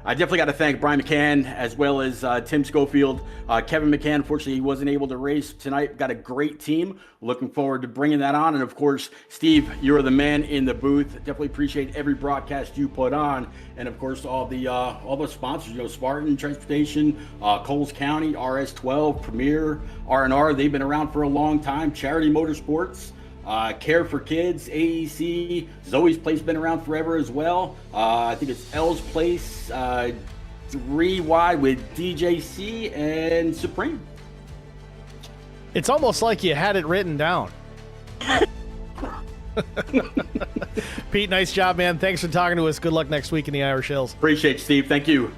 I definitely got to thank Brian McCann as well as Tim Schofield. Kevin McCann, unfortunately, he wasn't able to race tonight. Got a great team. Looking forward to bringing that on. And, of course, Steve, you're the man in the booth. Definitely appreciate every broadcast you put on. And, of course, all the sponsors, Spartan Transportation, Coles County, RS12, Premier, R&R. They've been around for a long time. Charity Motorsports. Care for Kids, AEC, Zoe's Place been around forever as well. I think it's L's Place, 3 wide with DJC and Supreme.
It's almost like you had it written down. Pete, nice job, man. Thanks for talking to us. Good luck next week in the Irish Hills.
Appreciate it, Steve. Thank you.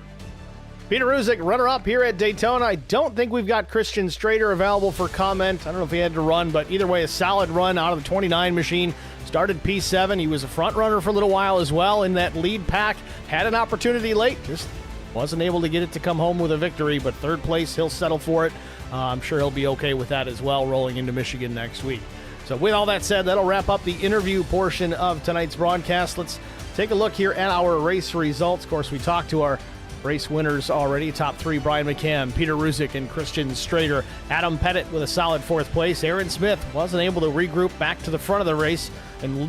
Peter Ruzick, runner-up here at Daytona. I don't think we've got Christian Strader available for comment. I don't know if he had to run, but either way, a solid run out of the 29 machine. Started P7. He was a front runner for a little while as well in that lead pack. Had an opportunity late. Just wasn't able to get it to come home with a victory, but 3rd place, he'll settle for it. I'm sure he'll be okay with that as well, rolling into Michigan next week. So with all that said, that'll wrap up the interview portion of tonight's broadcast. Let's take a look here at our race results. Of course, we talked to our race winners already. Top 3, Brian McCann, Peter Ruzick, and Christian Strader. Adam Pettit with a solid 4th place. Aaron Smith wasn't able to regroup back to the front of the race and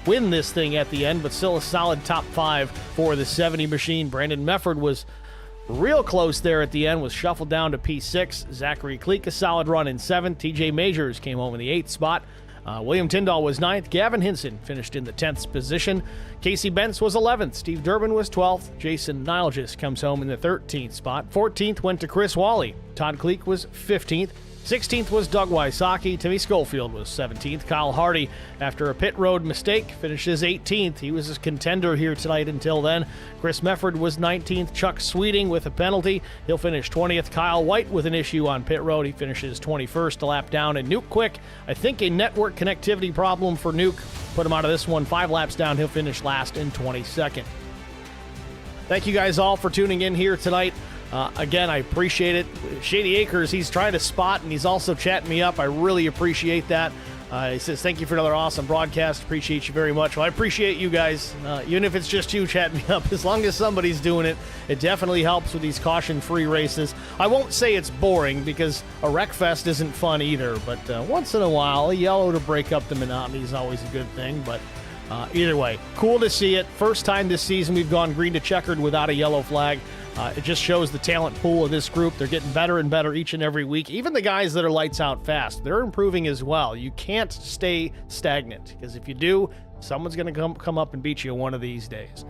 win this thing at the end, but still a solid top 5 for the 70 machine. Brandon Mefford was real close there at the end, was shuffled down to P6. Zachary Kleek, a solid run in 7th. TJ Majors came home in the 8th spot. William Tyndall was 9th. Gavin Hinson finished in the 10th position. Casey Bentz was 11th. Steve Durbin was 12th. Jason Nilgis comes home in the 13th spot. 14th went to Chris Wally. Todd Kleek was 15th. 16th was Doug Wysocki. Timmy Schofield was 17th. Kyle Hardy, after a pit road mistake, finishes 18th. He was a contender here tonight until then. Chris Mefford was 19th. Chuck Sweeting with a penalty. He'll finish 20th. Kyle White with an issue on pit road. He finishes 21st, a lap down. And Nuke Quick, I think a network connectivity problem for Nuke. Put him out of this one. 5 laps down. He'll finish last in 22nd. Thank you guys all for tuning in here tonight. Again, I appreciate it. Shady Acres, he's trying to spot, and he's also chatting me up. I really appreciate that. He says, thank you for another awesome broadcast. Appreciate you very much. Well, I appreciate you guys. Even if it's just you chatting me up, as long as somebody's doing it, it definitely helps with these caution-free races. I won't say it's boring, because a wreck fest isn't fun either, but once in a while, a yellow to break up the monotony is always a good thing. But either way, cool to see it. First time this season we've gone green to checkered without a yellow flag. It just shows the talent pool of this group. They're getting better and better each and every week. Even the guys that are lights out fast, they're improving as well. You can't stay stagnant, because if you do, someone's going to come up and beat you one of these days.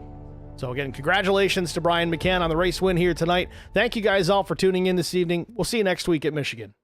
So again, congratulations to Brian McCann on the race win here tonight. Thank you guys all for tuning in this evening. We'll see you next week at Michigan.